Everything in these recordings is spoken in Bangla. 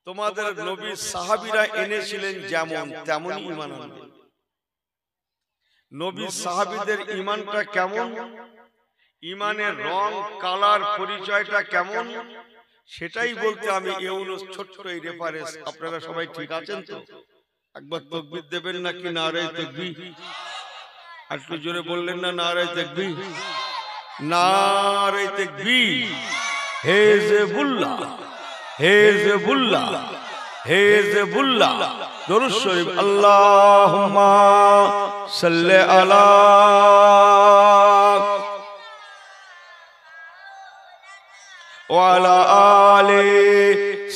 তোমাদের নবী সাহাবীরা এনেছিলেন যেমন তেমনই ঈমান আনবে। নবী সাহাবীদের ঈমানটা কেমন, ঈমানের রং কালার পরিচয়টা কেমন, সেটাই বলতে আমি ইউনুস ছোট্ট এই রেফারেন্স। আপনারা সবাই ঠিক আছেন তো? একবার তাকবীর দেবেন নাকি নারে তাকবীর? একটু জোরে বললেন না নারে তাকবীর? নারে তাকবীর। Hezbollah Hezbollah Hezbollah. দরুদ শরীফ। আল্লাহুম্মা সাল্লি আলা ওয়া আলা আলি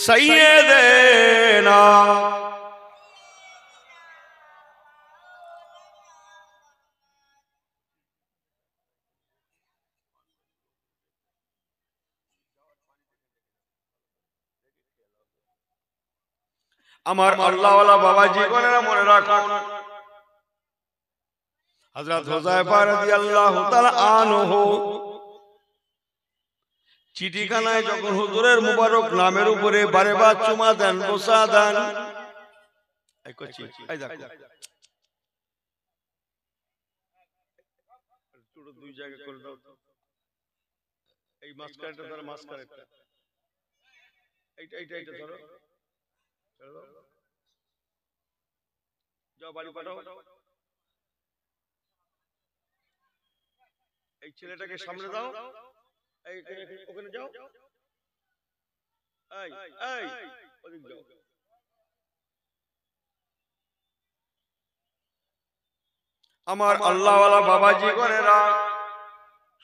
সাইয়্যিদিনা। আমার আল্লাহওয়ালা বাবাজি গণেরা মনে রাখুন, হযরত হুযায়ফা রাদিয়াল্লাহু তাআলা আনহু চিঠিখানায় যখন হুজুরের মুবারক নামের উপরে বারে বার চুমা দেন, বোসা দেন, এই করছি, এই দেখো পুরো দুই জায়গা করে দাও তো, এই মাসকারেটা ধরো, মাসকারেটা এইটা ধরো, যাও বাড়ি পাঠাও। এই ছেলেটাকে সামনে দাও, এই ওখানে যাও, এই এই ওদিক যাও। আমার আল্লাহওয়ালা বাবাজি গণেরা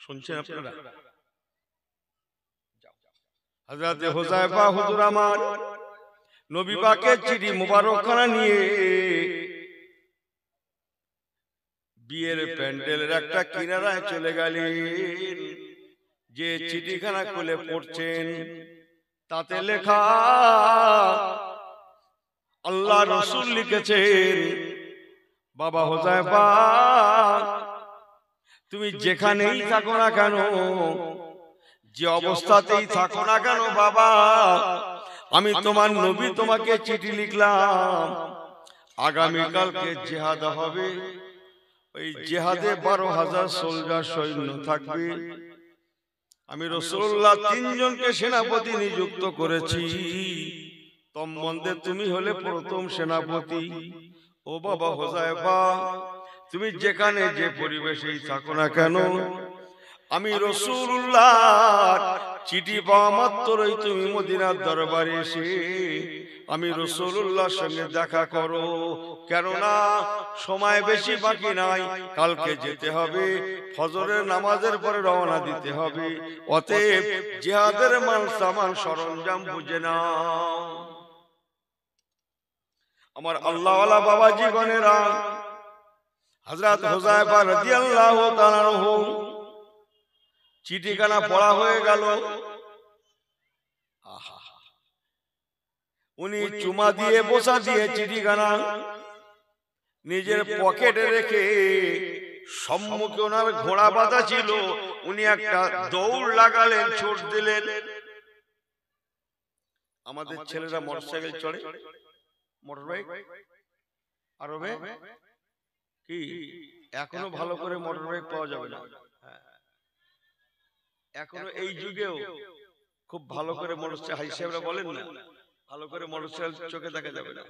শুনছেন আপনারা? হযরত হুযায়ফা হুজুর আমার নবী পাকের চিঠি মুবারকখানা নিয়ে বিয়ের প্যান্ডেলের একটা কিনারায় চলে গেলেন। যে চিঠিখানা খুলে পড়ছেন তাতে লেখা, আল্লাহ রাসূল লিখেছেন, বাবা হুযায়ফা, তুমি যেখানেই থাকো না কেন, যে অবস্থাতেই থাকো না কেন বাবা, আমি তোমার নবী তোমাকে চিঠি লিখলাম। আগামীকালকে জিহাদ হবে, ওই জিহাদে 12,000 সোলজার সৈন্য থাকবে। আমি রাসূলুল্লাহ 3 জনকে সেনাপতি নিযুক্ত করেছি, তন্মধ্যে তুমি হলে প্রথম সেনাপতি। ও বাবা হুযায়ফা, তুমি যেখানে যে পরিবেশেই থাকো না কেন, আমি রাসূলুল্লাহ চিঠি পাওয়া মাত্রই তুমি মদিনার দরবারে এসে আমি রাসূলুল্লাহর সঙ্গে দেখা করো, কেননা সময় বেশি বাকি নাই, কালকে যেতে হবে, ফজরের নামাজের পরে রওনা দিতে হবে। অতএব জিহাদের মাল সামান সরঞ্জাম বুঝে নাও। আমার আল্লাহওয়ালা বাবাজি গণেরা, হযরত হুযায়ফা রাদিয়াল্লাহু তাআলা আনহু চিঠিখানা পড়া হয়ে গেল। উনি চুমা দিয়ে বসা দিয়ে চিঠিখানা নিজের পকেটে রেখে, সম্মুখে ওনার ঘোড়া বাঁধা ছিল, উনি একটা দৌড় লাগালেন, ছুট দিলেন। আমাদের ছেলেরা মোটরসাইকেল চড়ে, মোটরবাইক, আরবে কি এখনো ভালো করে মোটরবাইক পাওয়া যাবে না, এখনো এই যুগেও খুব ভালো করে মোটরসাইকেল, হাই সাহেবরা বলেন না, ভালো করে মোটরসাইকেল চোখে দেখা যাবে না,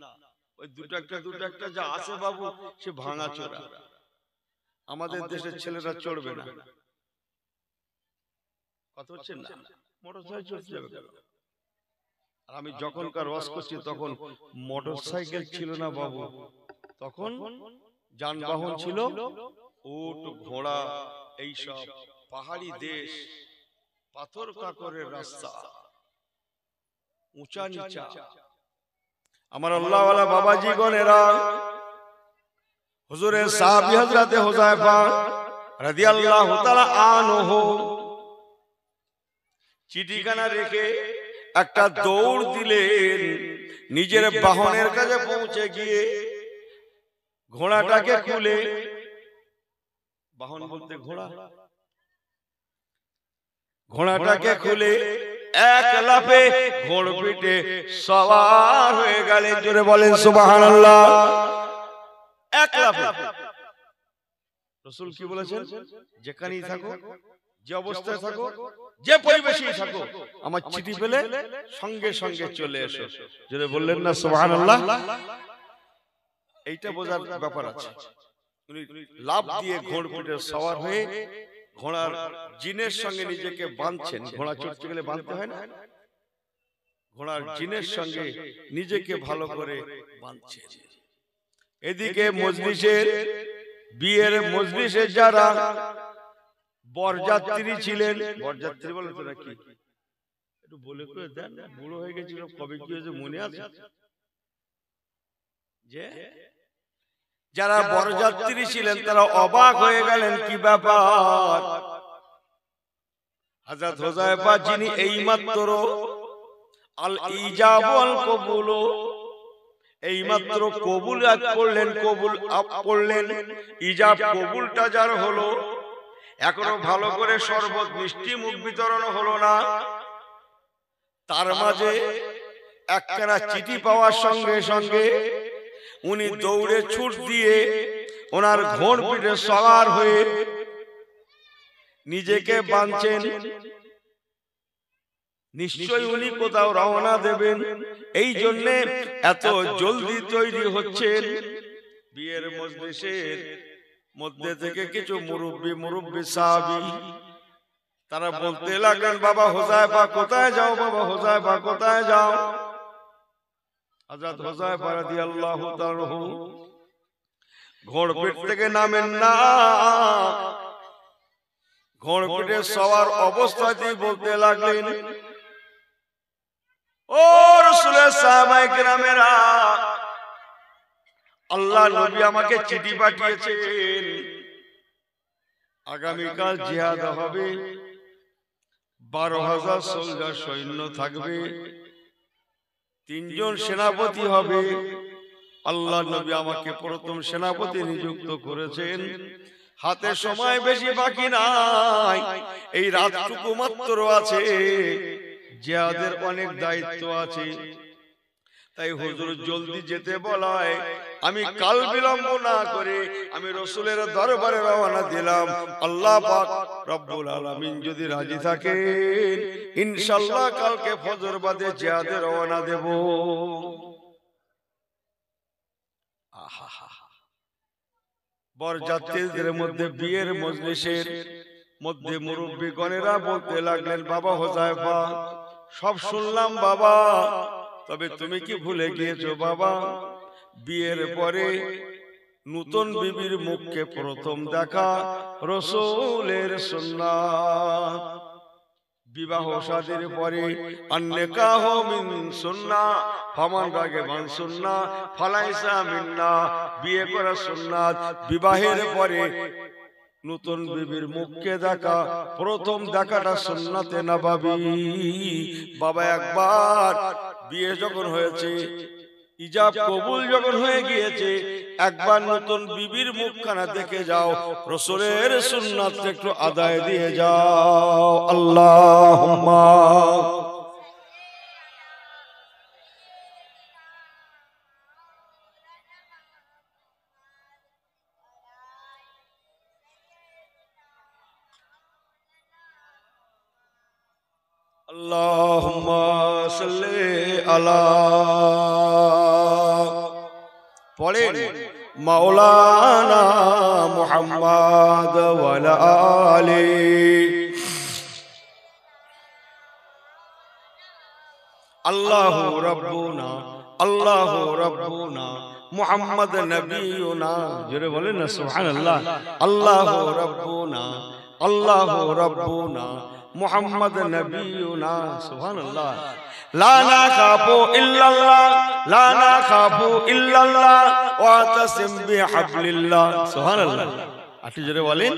না ওই দুটো একটা যা আছে বাবু, সে ভাঙা চোরা। আমাদের দেশের ছেলেরা চড়বে না, কথা হচ্ছে না, মোটরসাইকেল চড়তে যাবে কেন? আর আমি যখনকার ওয়াজ করছি তখন মোটরসাইকেল ছিল না বাবু, তখন যানবাহন ছিল উট, ঘোড়া, এইসব পাহাড়ি দেশ, পাথর কাকরের রাস্তা, উঁচা নিচা। আমার আল্লাহওয়ালা বাবাজি গণেরা, হুজুরের সাহাবী হযরত হুযায়ফা রাদিয়াল্লাহু তাআলা আনহু চিঠিখানা রেখে একটা দৌড় দিলেন, নিজের বাহনের কাছে পৌঁছে গিয়ে ঘোড়াটাকে খুলে, বাহন বলতে ঘোড়া, ঘোড়াটাকে খুলে এক লাফে ঘোড় পিঠে সওয়ার হয়ে গেলেন। জোরে বলেন সুবহানাল্লাহ। এক লাফে। রাসূল কি বলেছেন? যেখানেই থাকো, যে অবস্থায় থাকো, যে পরিবেশেই থাকো, আমার চিঠি পেলে সঙ্গে সঙ্গে চলে এসো। জোরে বললেন না সুবহানাল্লাহ। এইটা বোঝার ব্যাপার আছে। উনি লাফ দিয়ে ঘোড় পিঠে সওয়ার হয়ে ঘোড়ার জিনের সঙ্গে নিজেকে বাঁধছেন। ঘোড়া চড়তে গেলে বাঁধতে হয় না? ঘোড়ার জিনের সঙ্গে নিজেকে ভালো করে বাঁধছেন। এদিকে মজলিসের, বিয়ের মজলিসে যারা বরযাত্রী ছিলেন, বরযাত্রী বলে তো নাকি, একটু বলে করে দেন, বুড়ো হয়ে গেছিল, কবে কি হয়েছে মনে আছে? যে যারা বরযাত্রী ছিলেন তারা অবাক হয়ে গেলেন, কি ব্যাপার? হযরত হুযায়ফা যিনি এইমাত্র আল ইজাব ওয়াল কবুল, এইমাত্র কবুল করলেন, কবুল করলেন, ইজাব কবুলটা যার হলো, এখনো ভালো করে শরবত মিষ্টি মুখ বিতরণ হলো না, তার মাঝে একখানা চিঠি পাওয়ার সঙ্গে সঙ্গে উনি দৌড়ে ছুট দিয়ে ওনার ঘোড় পিঠে সওয়ার হয়ে নিজেকে বাঁধছেন। নিশ্চয়ই উনি কোথাও রওনা দেবেন, এই জন্য এত জলদি তৈরি হচ্ছেন। বিয়ের মজলিসের মধ্যে থেকে কিছু মুরব্বি সাহাবী তারা বলতে লাগলেন, বাবা হুযায়ফা কোথায় যাও, বাবা হুযায়ফা কোথায় যাও? হযরত হুযায়ফা রাদিয়াল্লাহু তাআলা ঘোড় পিঠ থেকে নামেন না, ঘোড় পিঠে সওয়ার অবস্থাতেই বলতে লাগলেন, ও রাসূলের সাহাবায়ে কেরামেরা, আল্লাহ নবী আমাকে চিঠি পাঠিয়েছেন, আগামীকাল জিহাদ হবে, 12,000 সোলজার সৈন্য থাকবে, 3 জন সেনাপতি হবে। আল্লাহ নবী আমাকে প্রথম সেনাপতি নিযুক্ত করেছেন। হাতে সময় বেশি বাকি নাই, এই রাতটুকু মাত্র আছে, জিহাদের অনেক দায়িত্ব আছে, তাই হুজুর জলদি যেতে বলায় আমি কাল বিলম্ব না করে আমি রাসূলের দরবারে রওনা দিলাম। আল্লাহ পাক রব্বুল আলামিন যদি রাজি থাকেন ইনশাআল্লাহ কালকে ফজর বাদে জিহাদে রওনা দেব। বরযাত্রীদের মধ্যে বিয়ের মজলিসের মধ্যে মুরব্বিগণেরা বলতে লাগলেন, বাবা হুযায়ফা, সব শুনলাম বাবা, তবে তুমি কি ভুলে গিয়েছো বাবা, বিয়ের পরে নতুন বিবির মুখকে প্রথম দেখা রাসূলের সুন্নাত, বিবাহ শাদীর পরে আন-নিকাহ মিন সুন্নাহ ফামান রাগিবা আন সুন্নাহ ফালাইসা মিন্না, বিয়ে করা সুন্নাত, বিবাহের পরে নতুন বিবির মুখকে দেখা, প্রথম দেখাটা সুন্নাতে নববী। বাবা একবার বিয়ে যখন হয়েছে, ইজাব কবুল যখন হয়ে গিয়েছে, একবার নতুন বিবির মুখখানা দেখে যাও, রাসূলের সুন্নাত একটু আদায় দিয়ে যাও। আল্লাহুম্মা আল্লাহুম্মা সাল্লি আলা, পড়েন মাওলানা মুহাম্মদ ওয়া আলা আলি। আল্লাহু রাব্বুনা, আল্লাহু রাব্বুনা মুহাম্মদ নবিয়ুনা, জোরে বলেন না সুবহানাল্লাহ। আল্লাহু রাব্বুনা, আল্লাহু রাব্বুনা মুহাম্মদ নবিয়ুনা, সুবহানাল্লাহ। লা নাখাফু ইল্লাল্লাহ, লা নাখাফু ইল্লাল্লাহ ওয়া তাসিম বিহাবলিল্লাহ, সুবহানাল্লাহ। আটি জোরে বলেন,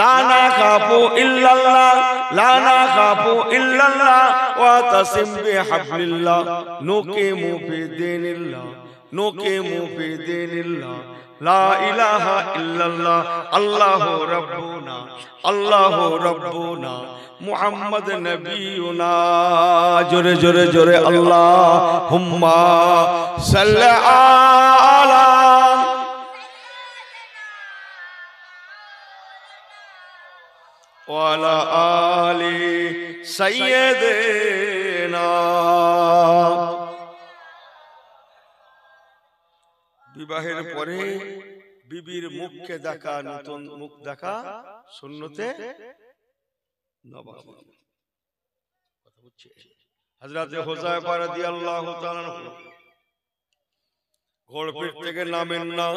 লা নাখাফু ইল্লাল্লাহ, লা নাখাফু ইল্লাল্লাহ ওয়া তাসিম বিহাবলিল্লাহ, নুকিমু ফি দীনিল্লাহ, নুকিমু ফি দীনিল্লাহ, লা ইলাহা ইল্লাল্লাহ। আল্লাহু রাব্বুনা, আল্লাহু রাব্বুনা মুহাম্মদ নবিয়ুনা। জোরে জোরে জোরে আল্লাহুম্মা সাল্লি আলা ওয়া আলা আলি সাইয়্যিদিনা। বিবাহের পরে বিবির মুখকে দেখা, নতুন মুখ দেখা সুন্নতে নবাবী। কথা বুঝছে? হযরত হুযায়ফা রাদিয়াল্লাহু তাআলা ঘোড়া পিঠ থেকে নামেন না,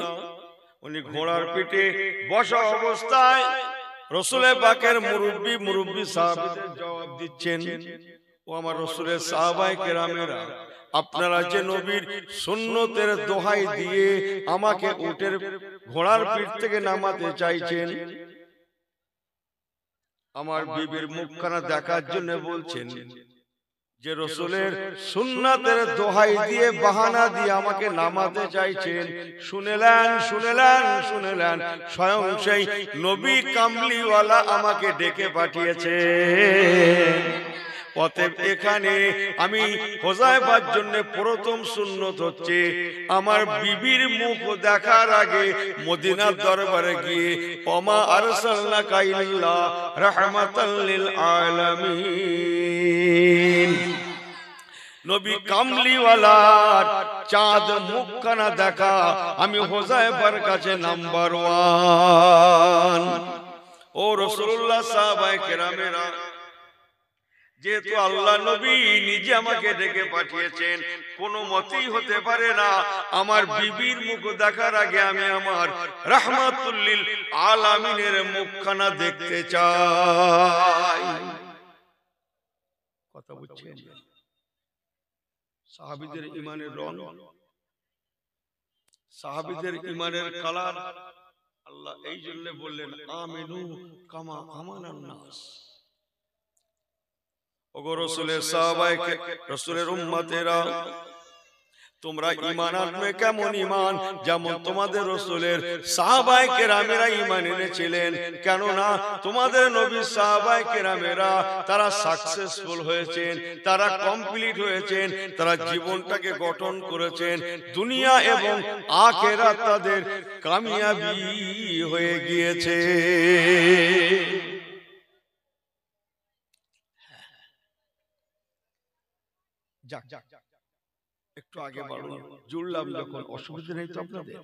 উনি ঘোড়ার পিঠে বসা অবস্থায় রাসূল পাকের মুরব্বি সাহাবীদের জবাব দিচ্ছেন, ও আমার রাসূলের সাহাবায়ে কেরামেরা, আপনারা যে নবীর সুন্নতের দোহাই দিয়ে আমাকে উটের ঘোড়ার পিঠ থেকে নামাতে চাইছেন, আমার বিবির মুখখানা দেখার জন্য বলছেন, যে রাসূলের সুন্নাতের দোহাই দিয়ে বাহানা দিয়ে আমাকে নামাতে চাইছেন, শুনেলেন শুনেলেন শুনেলেন, স্বয়ং সেই নবী কামলিওয়ালা আমাকে ডেকে পাঠিয়েছে। অতএব এখানে আমি হুযায়ফার জন্য প্রথম সুন্নত হচ্ছে আমার বিবির মুখ দেখার আগে মদিনার দরবারে গিয়ে ওমা আরসালনাকা ইল্লা রাহমাতাল লিল আলামিন, নবী কামলিওয়ালার চাঁদ মুখখানা দেখা আমি হুযায়ফার কাছে নাম্বার 1। ও রাসূলুল্লাহ সাহাবায়ে কেরামেরা, যেহেতু আল্লাহ নবী নিজে আমাকে ডেকে পাঠিয়েছেন, কোনো মতেই হতে পারে না আমার বিবির মুখ দেখার আগে আমি আমার রাহমাতুল লিল আলামিনের মুখখানা দেখতে চাই। কথা বুঝছেন? সাহাবীদের ঈমানের রং, সাহাবীদের ঈমানের কালার আল্লাহ এই জন্য বললেন, আমিনু কামা আমানান নাস। ওগো রাসূলের সাহাবায়ে, রাসূলের উম্মতেরা, তোমরা ঈমান আনবে কেমন ঈমান, যেমন তোমাদের রাসূলের সাহাবায়ে কেরামেরা ঈমান এনেছিলেন। কেননা তোমাদের নবী সাহাবায়ে কেরামেরা তারা সাকসেসফুল হয়েছেন, তারা কমপ্লিট হয়েছেন, তারা জীবনটাকে গঠন করেছেন, দুনিয়া এবং আখিরাত তাদের কামিয়াবি হয়ে গিয়েছে। একটু আগে জুড়লাম যখন, অসুবিধা নেই তো আপনাদের?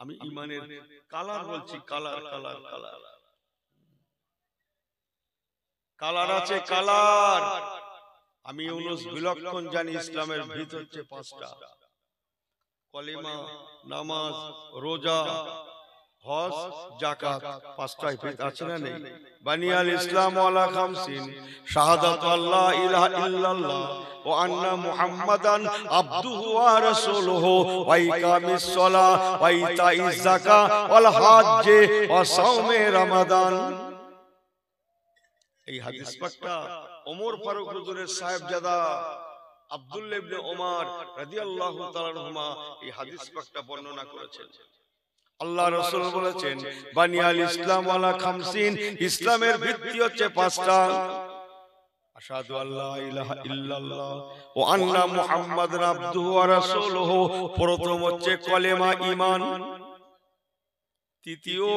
আমি ঈমানের কালার বলছি, কালার কালার কালার কালার আছে, কালার। আমি ইউনুস বিলক্ষণ জানি ইসলামের ভিত হচ্ছে 5টা: কলিমা, নামাজ, রোজা, হজ, যাকাত। 5টাই ভিত আছে না নেই? বানিয়াল ইসলাম আলা খামসিন: শাহাদাতু আল্লা ইলাহা ইল্লাল্লাহ ওয়া আন্না মুহাম্মাদান আবদুহু ওয়া রাসূলুহু ওয়া ইকামিস সালাহ ওয়া ইতাইজ যাকাত ওয়াল হজ্জ ওয়া সাওমে রমাদান। এই হাদিস পাকটা ওমর ফারুক হুজুরের সাহেবজাদা আব্দুল্লাহ ইবনে ওমর রাদিয়াল্লাহু তাআলা আনহুমা এই হাদিস পাকটা বর্ণনা করেছেন। আল্লাহ রাসূল বলেছেন, বানিয়াল ইসলাম আলা খামসিন, ইসলামের ভিত্তি হচ্ছে 5টা: আশহাদু আল্লা ইলাহা ইল্লাল্লাহ ওয়া আন্না মুহাম্মাদান আবদুহু ওয়া রাসূলুহু। প্রথম হচ্ছে কলেমা, ঈমান। তৃতীয়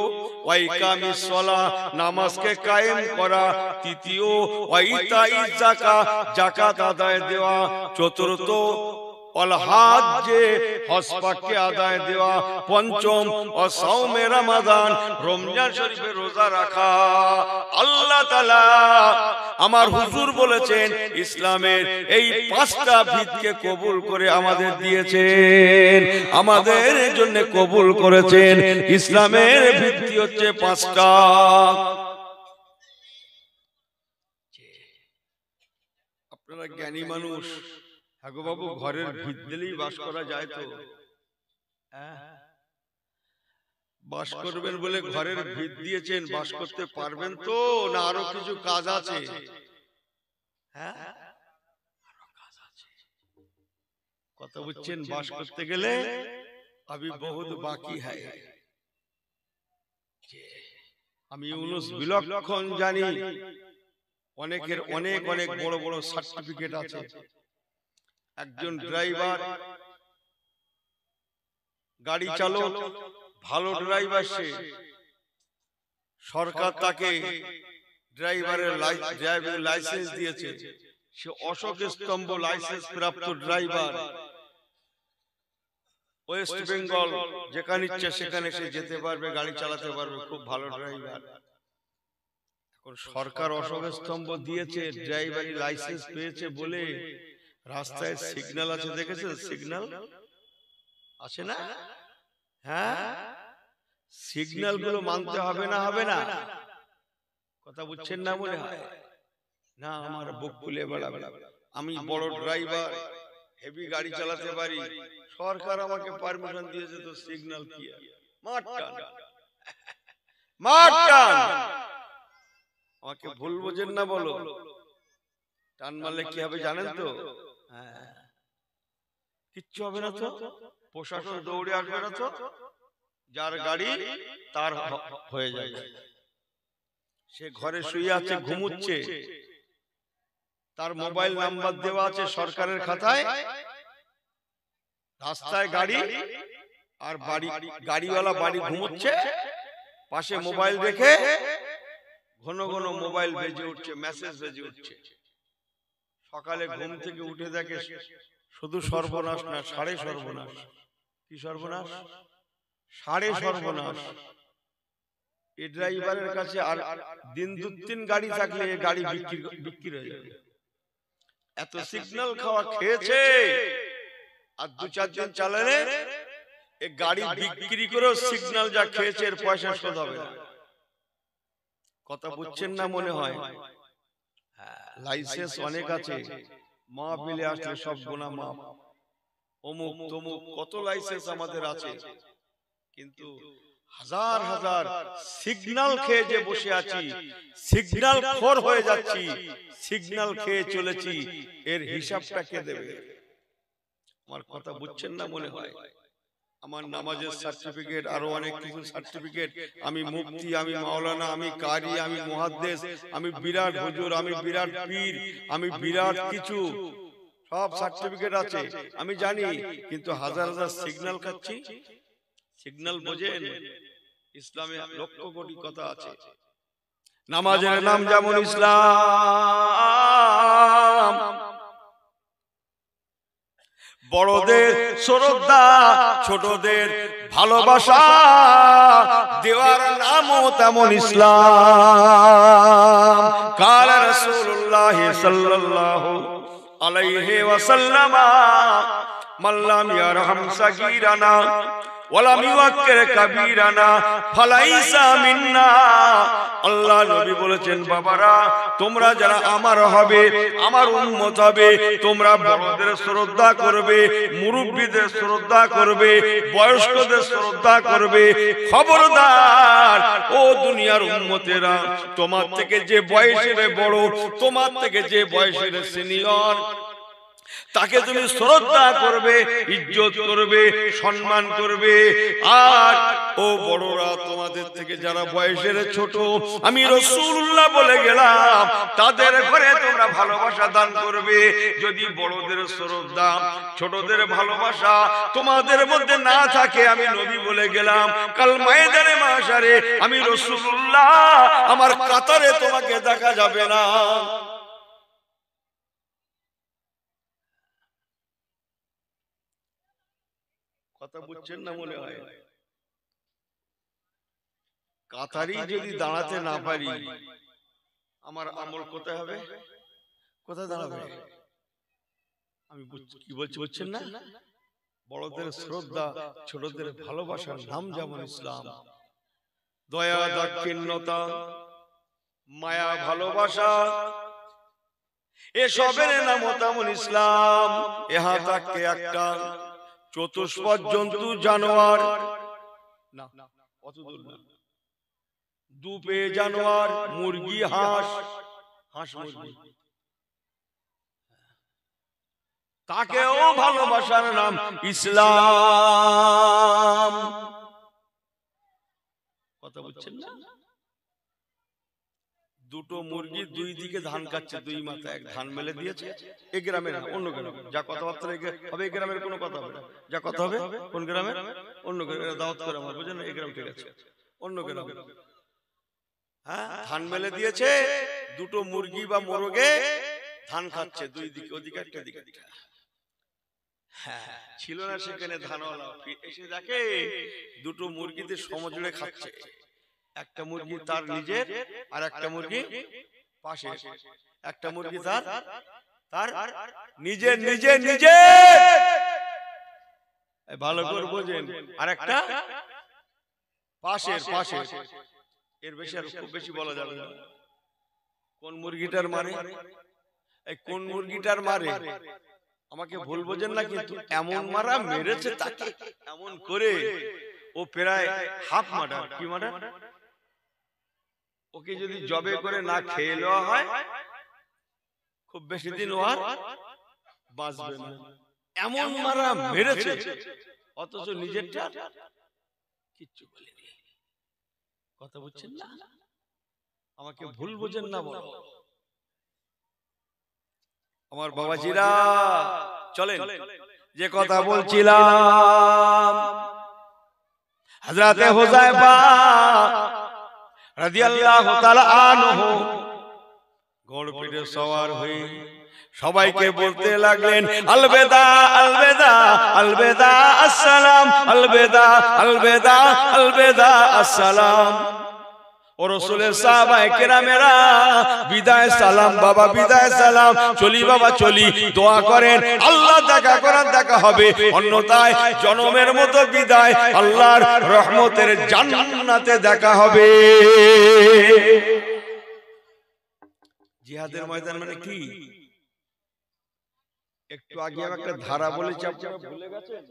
ওয়া ইকামিস সালাহ, নামাজকে কায়েম করা। তৃতীয় ওয়া ইতাইজ যাকাত, যাকাত আদায় দেওয়া। চতুর্থ ওয়াল হজ্জ, হজ পাককে আদায় দেওয়া। পঞ্চম ও সাওমে রমাদান, রমজান শরীফে রোজা রাখা। আল্লাহ তাআলা আমার হুজুর বলেছেন ইসলামের এই 5টা ভিতকে কবুল করে আমাদের দিয়েছেন, আমাদের জন্য কবুল করেছেন। ইসলামের ভিত্তি হচ্ছে 5টা। আপনারা জ্ঞানী মানুষ, হাগো বাবু, ঘরের ভিত দিলেই বাস করা যায় তো? বাস করবেন বলে ঘরের ভিত দিয়েছেন, বাস করতে পারবেন তো, না আরো কিছু কাজ আছে? কথা বুঝছেন? বাস করতে গেলে আবি বহুত বাকি হ্যায়। আমি ইউনুস বিলক্ষণ জানি অনেকের অনেক অনেক বড় বড় সার্টিফিকেট আছে। একজন ড্রাইভার, গাড়ি চালক, ভালো ড্রাইভার, সে সরকার তাকে ড্রাইভারের ড্রাইভিং লাইসেন্স দিয়েছে, সে অশোক স্তম্ভ লাইসেন্স প্রাপ্ত ড্রাইভার। ওয়েস্ট বেঙ্গল যেখানে ইচ্ছে সেখানে সে যেতে পারবে, গাড়ি চালাতে পারবে, খুব ভালো ড্রাইভার। এখন সরকার অশোক স্তম্ভ দিয়েছে, ড্রাইভারি লাইসেন্স পেয়েছে বলে রাস্তায় সিগন্যাল আছে, দেখেছেন সিগন্যাল আছে না? হ্যাঁ, সিগন্যাল গুলো মানতে হবে না? হবে না? কথা বুঝছেন না মনে হয়? না, আমার বুক ফুলে বেড়াবে, আমি বড় ড্রাইভার, হেভি গাড়ি চালাতে পারি, সরকার আমাকে পারমিশন দিয়েছে, তো সিগন্যাল কি? আমাকে ভুল বোঝেন না, বলো টান মারলে কি হবে জানেন তো? কিচ্ছু হবে না তো, প্রশাসন দৌড়ে আসবে না তো, যার গাড়ি তার হয়ে যাবে। সে ঘরে শুয়ে আছে, ঘুমুচ্ছে, তার মোবাইল নাম্বার দেওয়া আছে সরকারের খাতায়, রাস্তায় গাড়ি, আর বাড়ি গাড়িওয়ালা বাড়ি ঘুমোচ্ছে, পাশে মোবাইল রেখে ঘন ঘন মোবাইল বেজে উঠছে, মেসেজ বেজে উঠছে। সকালে ঘুম থেকে উঠে দেখে শুধু সর্বনাশ না, সাড়ে সর্বনাশ। কি সর্বনাশ? সাড়ে সর্বনাশ। এই ড্রাইভারের কাছে আর দিন 2-3 গাড়ি থাকলে এই গাড়ি বিক্রি হয়ে যাবে। এত সিগন্যাল খাওয়া খেয়েছে, আর 2-4 দিন চালালে এই গাড়ি বিক্রি করে সিগন্যাল যা খেয়েছে এর পয়সা শোধ হবে না। কথা বুঝছেন না মনে হয়? লাইসেন্স অনেক আছে, মাহফিলে আসলে সব গুনাহ মাফ, অমুক তমুক কত লাইসেন্স আমাদের আছে, কিন্তু হাজার হাজার সিগন্যাল খেয়ে যে বসে আছি, সিগন্যাল খোর হয়ে যাচ্ছি, সিগন্যাল খেয়ে চলেছি, এর হিসাবটা কে দেবে? আমার কথা বুঝছেন না মনে হয়? আমার নামাজের সার্টিফিকেট, আরো অনেক কিছু সার্টিফিকেট, আমি মুফতি, আমি মাওলানা, আমি কারি, আমি মুহাদ্দিস, আমি বিরাট হুজুর, আমি বিরাট পীর, আমি বিরাট কিছু, সব সার্টিফিকেট আছে আমি জানি, কিন্তু হাজার হাজার সিগন্যাল খাচ্ছি। সিগন্যাল বোঝেন? ইসলামে লক্ষ কোটি কথা আছে। নামাজের নাম যেমন ইসলাম, বড়দের শ্রদ্ধা, ছোটদের ভালোবাসা দেওয়ার নামও তেমন ইসলাম। কাল রাসূলুল্লাহ সাল্লাল্লাহু আলাইহি ওয়াসাল্লাম, মাল্লাম ইয়ারহাম সাগীরানা ওয়ালাম ইউক্কির কাবীরানা ফালাইসা মিন্না। আল্লাহ নবী বলেছেন, বাবারা তোমরা যারা আমার হবে, আমার উম্মত হবে, তোমরা বড়দের শ্রদ্ধা করবে, মুরব্বিদের শ্রদ্ধা করবে, বয়স্কদের শ্রদ্ধা করবে। খবরদার ও দুনিয়ার উম্মতেরা, তোমার থেকে যে বয়সের বড়, তোমার থেকে যে বয়সের সিনিয়র, তাকে তুমি শ্রদ্ধা করবে, ইজ্জত করবে, সম্মান করবে। আর ও বড়রা, তোমাদের থেকে যারা বয়সের ছোট, আমি রাসূলুল্লাহ বলে গেলাম, তাদের ঘরে তোমরা ভালোবাসা দান করবে। যদি বড়দের শ্রদ্ধা, ছোটদের ভালোবাসা তোমাদের মধ্যে না থাকে, আমি নবী বলে গেলাম, কাল ময়দানে মাশারে আমি রাসূলুল্লাহ আমার কাতারে তোমাকে দেখা যাবে না। কথা বুঝছেন না মনে হয়? কাতারি যদি দাঁড়াতে না পারি, আমার আমল কোথায় হবে? কোথায় দাঁড়াবে? আমি কি বলছি বুঝছেন না? বড়দের শ্রদ্ধা, ছোটদের ভালোবাসার নাম যেমন ইসলাম। দয়া, দাক্ষিণ্যতা, মায়া, ভালোবাসা, এসবের নাম তেমন ইসলাম। ইহা থাকে একটা চতুষ্পদ জন্তু, জানোয়ার না, অত দূর না, দুপে জানোয়ার, মুরগি, হাঁস, মুরগি, তাকেও ভালোবাসার নাম ইসলাম। কথা বুঝছেন না? দুটো মুরগি দুই দিকে ধান খাচ্ছে, দুই মাথায় এক ধান মেলে দিয়েছে। এই গ্রামের অন্য গ্রামে যা কথাবার্তা হবে, এই গ্রামের কোনো কথা হবে না, যা কথা হবে কোন গ্রামের অন্য গ্রামে দাওয়াত করে আমার, বুঝলেন? এই গ্রাম ঠিক আছে, অন্য গ্রামে হ্যাঁ ধান মেলে দিয়েছে, দুটো মুরগি বা মোরগে ধান খাচ্ছে দুই দিকে, ওদিকে একটা দিকে একটা। হ্যাঁ ছিল না সেখানে ধানওয়ালা, এসে দেখে দুটো মুরগিতে সমজুড়ে খাচ্ছে, একটা মুরগি তার নিজের আর একটা মুরগি পাশে, একটা মুরগি তার তার নিজের নিজের নিজের, ভালো করে বোঝেন, আর একটা পাশের পাশে। এর বেশি আর খুব বেশি বলা যাবে না। কোন মুরগিটার মারে, এই কোন মুরগিটার মারে আমাকে ভুল বোঝেন না, কিন্তু এমন মারা মেরেছে তাকে, এমন করে ও প্রায় হাফ মার্ডার। কি মার্ডার? ওকে যদি জবে করে না খেয়ে নেওয়া হয় খুব বেশি দিন ও আর বাঁচবে না, এমন মারা মেরেছে, অথচ নিজেরটা কিচ্ছু বলেনি। কথা বুঝছেন না? আমাকে ভুল বোঝেন না বলো আমার বাবাজিরা। চলেন যে কথা বলছিলাম, হযরতে হুযায়ফা রাদিয়াল্লাহু তাআলা আনহু ঘোড় পিঠে সওয়ার হয়ে সবাইকে বলতে লাগলেন আলবেদা আলবেদা আলবেদা আসসালাম, আলবেদা আলবেদা আলবেদা আসসালাম। ও রাসূলের সাহাবায়ে কেরামেরা বিদায় সালাম বাবা, বিদায় সালাম, চলি বাবা চলি, দোয়া করেন আল্লাহ দেখা করার দেখা হবে, অন্যথায় জনমের মতো বিদায়, আল্লাহর রহমতের জান্নাতে দেখা হবে। জিহাদের ময়দান মানে কি? একটু আগে আমি একটা ধারা বলেছি, আপনারা ভুলে গেছেন?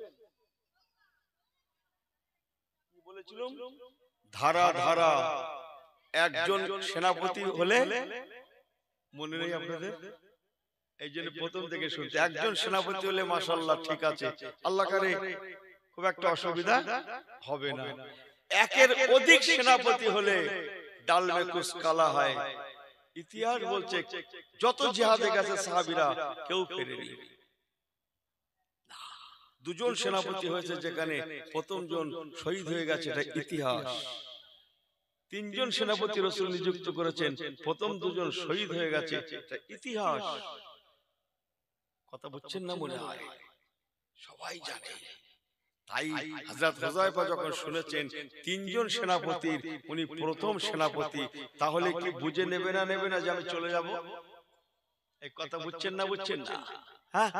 কি বলেছিলাম? ধারা ধারা একজন সেনাপতি হলে মনে নেই আপনাদের? এই জন্য প্রথম থেকে শুনতে, একজন সেনাপতি হলে মাশাআল্লাহ ঠিক আছে, আল্লাহ করে খুব একটা অসুবিধা হবে না। একের অধিক সেনাপতি হলে ডাল মে কুছ কালা হয়। ইতিহাস বলছে যত জিহাদে গেছে সাহাবীরা কেউ ফেরেনি, দুজন সেনাপতি হয়েছে যেখানে প্রথম জন শহীদ হয়ে গেছে, এটা ইতিহাস। তিনজন সেনাপতি রাসূল নিযুক্ত করেছেন, প্রথম দুজন শহীদ হয়ে গেছে, এটা ইতিহাস। কথা বুঝছেন না মনে হয়? সবাই জানে। তাই হযরত হুযায়ফা যখন শুনেছেন তিনজন সেনাপতির উনি প্রথম সেনাপতি, তাহলে কি বুঝে নেবে না নেবে না যে আমি চলে যাব? এই কথা বুঝছেন না বুঝছেন না? হ্যাঁ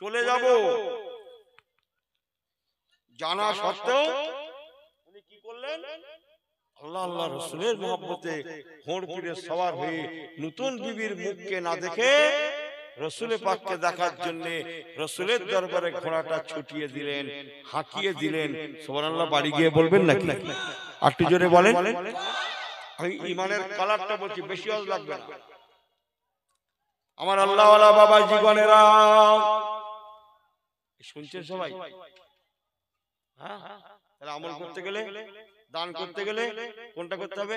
চলে যাব জানা সত্ত্বেও উনি কি করলেন? আল্লাহ আল্লাহ রাসূলের মহব্বতে ঘোড় পিঠে সওয়ার হয়ে নতুন বিবির মুখকে না দেখে রাসূলের পাককে দেখার জন্য রাসূলের দরবারে ঘোড়াটা ছুটিয়ে দিলেন, হাঁকিয়ে দিলেন। সুবহানাল্লাহ বাড়ি গিয়ে বলবেন নাকি? একটু জোরে বলেন। আমি ঈমানের কালারটা বলছি, বেশি আওয়াজ লাগবে না। আমার আল্লাহ ওয়ালা বাবা জীবনেরা শুনছেন সবাই? হ্যাঁ তাহলে আমল করতে গেলে, দান করতে গেলে কোনটা করতে হবে?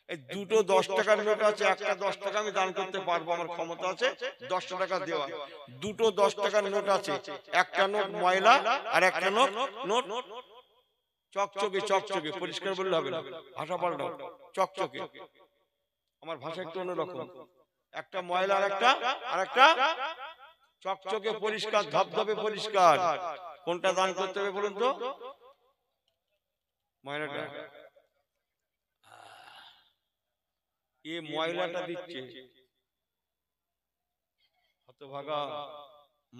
এই দুটো 10 টাকার নোট আছে, একটা 10 টাকা আমি দান করতে পারবো, আমার ক্ষমতা আছে 10 টাকা দেওয়া। দুটো 10 টাকার নোট আছে, একটা নোট ময়লা আর একটা নোট নোট চকচকে, চকচকে পরিষ্কার বললে হবে না, ভাষা পাল্টাও, চকচকে। আমার ভাষা একটু অন্যরকম, একটা ময়লা আর একটা চকচকে পরিষ্কার, ধবধবে পরিষ্কার। কোনটা দান করতে হবে বলুন তো? ময়লাটা। এ ময়লাটা দিচ্ছে, হতভাগা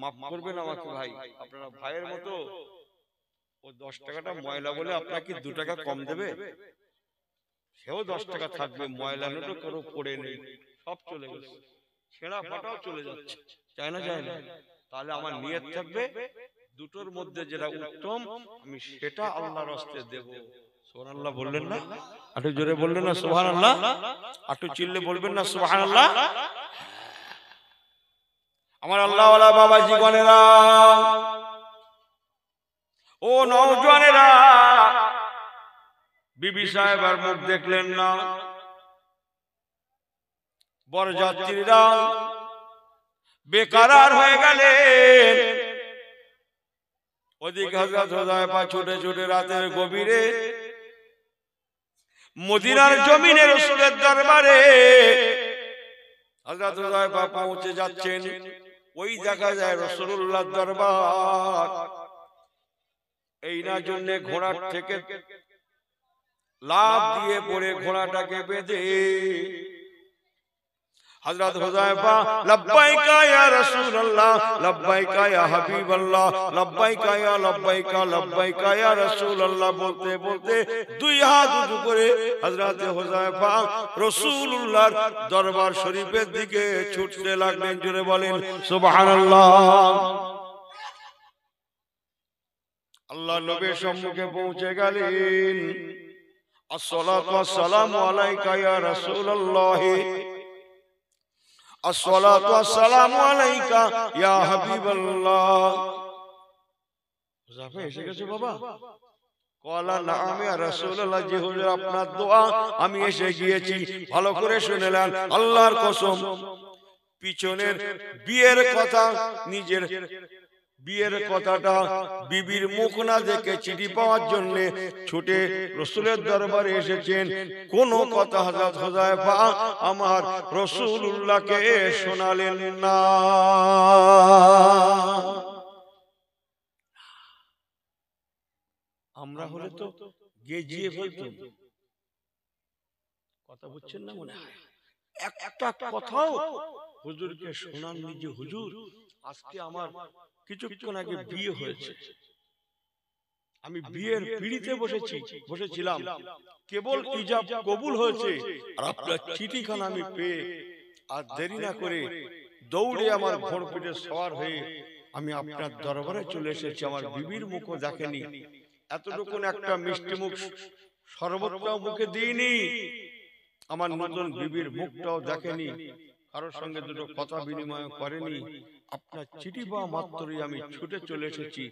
মাফ করবেন আমাকে ভাই, আপনারা ভাইয়ের মতো। ও 10 টাকাটা ময়লা বলে আপনাকে 2 টাকা কম দেবে? সেও 10 টাকা থাকবে, ময়লা নোটও কারো পড়ে নেই, সব চলে গেছে, ছেঁড়া ফাটাও চলে যাচ্ছে, চায় না যায় না। তাহলে আমার নিয়ত থাকবে দুটোর মধ্যে যেটা উত্তম আমি সেটা আল্লাহর রাস্তায় দেব। সুবহানাল্লাহ বললেন না? একটু জোরে বললেন না সুবহানাল্লাহ? একটু চিল্লে বলবেন না সুবহানাল্লাহ? আমার আল্লাহ ওয়ালা বাবা জীবনেরা, ও নওজওয়ানেরা, বিবি সাহেবের মুখ দেখলেন না, বরযাত্রীরা বেকারার হয়ে গেলেন। ওদিকে হযরত হুযায়ফা ছুটে ছুটে রাতের গভীরে মদিনার জমিনে রাসূলের দরবারে হযরত হুযায়ফা পৌঁছে যাচ্ছেন। ওই দেখা যায় রাসূলুল্লাহর দরবার। এই না জন্য ঘোড়ার থেকে লাফ দিয়ে পড়ে ঘোড়াটাকে বেঁধে হযরত হুযায়ফা লব্বাইকা ইয়া রাসূলুল্লাহ, লব্বাইকা ইয়া হাবিবাল্লাহ, লব্বাইকা ইয়া লব্বাইকা, লব্বাইকা ইয়া রাসূলুল্লাহ বলতে বলতে দুই হাত উঁচু করে হযরত হুযায়ফা রাসূলুল্লাহর দরবার শরীফের দিকে ছুটতে লাগলেন। জোরে বলেন সুবহানাল্লাহ। আল্লাহ নবীর সম্মুখে পৌঁছে গেলেন। আসসালাতু ওয়াসসালামু আলাইকা ইয়া রাসূলুল্লাহ, আসসালাতু ওয়াসসালামু আলাইকা ইয়া হাবিবাল্লাহ। হুযায়ফা এসে গেছে বাবা? কলা নাম ইয়া রাসূলুল্লাহ, জি হুজুর আপনার দোয়া আমি এসে গিয়েছি। ভালো করে শুনলেন, আল্লাহর কসম পিছনের বিয়ের কথা, নিজের বিয়ের কথাটা বিবির মুখ না দেখে চিঠি পাওয়ার জন্য ছুটে রাসূলের দরবারে এসেছেন। কোন কথা হযরত হুযায়ফা আমার রাসূলুল্লাহকে শোনালেন না। আমরা হলে তো গেজিয়ে ফেলতাম। কথা বুঝছেন না মনে হয়? একটা কথাও হুজুরকে শোনাননি যে হুজুর আজকে আমার কিছুক্ষণ আগে বিয়ে হয়েছে, আমি বিয়ের পিড়িতে বসেছিলাম, কেবল ইজাব কবুল হয়েছে আর আপনার চিঠিখানা আমি পেয়ে আর দেরি না করে দৌড়ে আমার ঘোড় পিঠে সওয়ার হয়ে আমি আপনার দরবারে চলে এসেছি। আমার বিবির মুখও দেখেনি, এতটুকু একটা মিষ্টি মুখ শরবতটাও মুখে দিইনি, আমার নতুন বিবির মুখটাও দেখেনি, কারোর সঙ্গে দুটো কথা বিনিময় করেনি। আপনার চিঠি পাওয়া মাত্রই আমি ছুটে চলে এসেছি।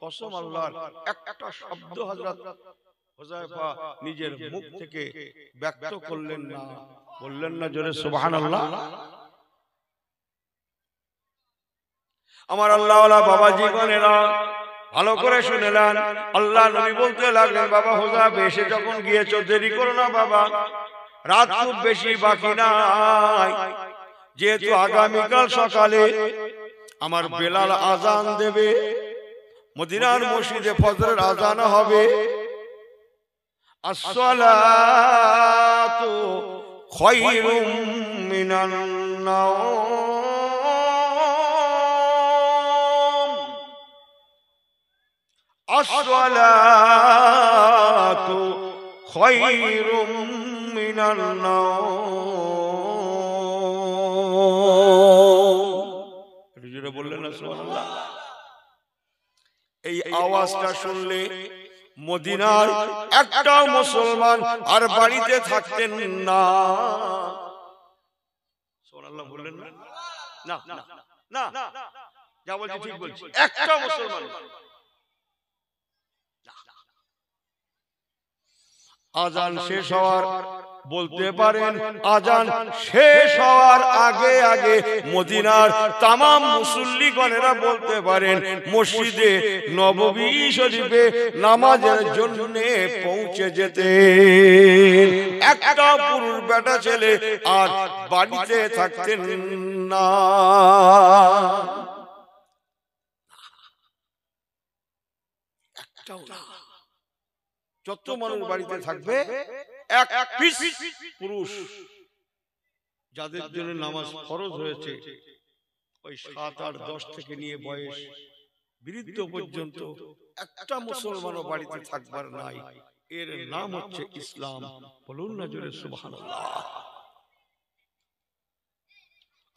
কসম আল্লাহর, একটা শব্দ হযরত হুযায়ফা নিজের মুখ থেকে ব্যক্ত করলেন না, বললেন না জোরে সুবহানাল্লাহ। আমার আল্লাহওয়ালা বাবাজি গণেরা ভালো করে শুনলেন। আল্লাহ নবী বলতে লাগলেন, বাবা হুযায়ফা এসে যখন গিয়েছো দেরি করো না বাবা, রাত খুব বেশি বাকি নাই, যেহেতু আগামীকাল সকালে আমার বেলাল আজান দেবে, মদিনার মসজিদে ফজরের আজান হবে। আসসালাতু খায়রুম মিনান নাওম, আসসালাতু খায়রুম মিনান নাওম। বললেন না সুবহানাল্লাহ। এই আওয়াজটা শুনলে মদিনার একটা মুসলমান আর বাড়িতে থাকতেন না। সুবহানাল্লাহ বললেন না? না না, যা বলছি ঠিক বলছি, একটা মুসলমান। আজান শেষ হওয়ার, বলতে পারেন আজান শেষ হওয়ার আগে আগে মদিনার তামাম মুসল্লিগণেরা বলতে পারেন মসজিদে নববী শরীফে নামাজের জন্য পৌঁছে যেতে। একটা পুরুষ বেটা ছেলে আর বাড়িতে থাকতেন না। একটাও না। যত মানুষ বাড়িতে থাকবে এক পিস পুরুষ, যাদের জন্য নামাজ ফরজ হয়েছে, ওই 7, 8, 10 থেকে নিয়ে বয়স বৃদ্ধ পর্যন্ত একটা মুসলমানও বাড়িতে থাকবার নাই। এর নাম হচ্ছে ইসলাম। বলুন না জোরে সুবহানাল্লাহ।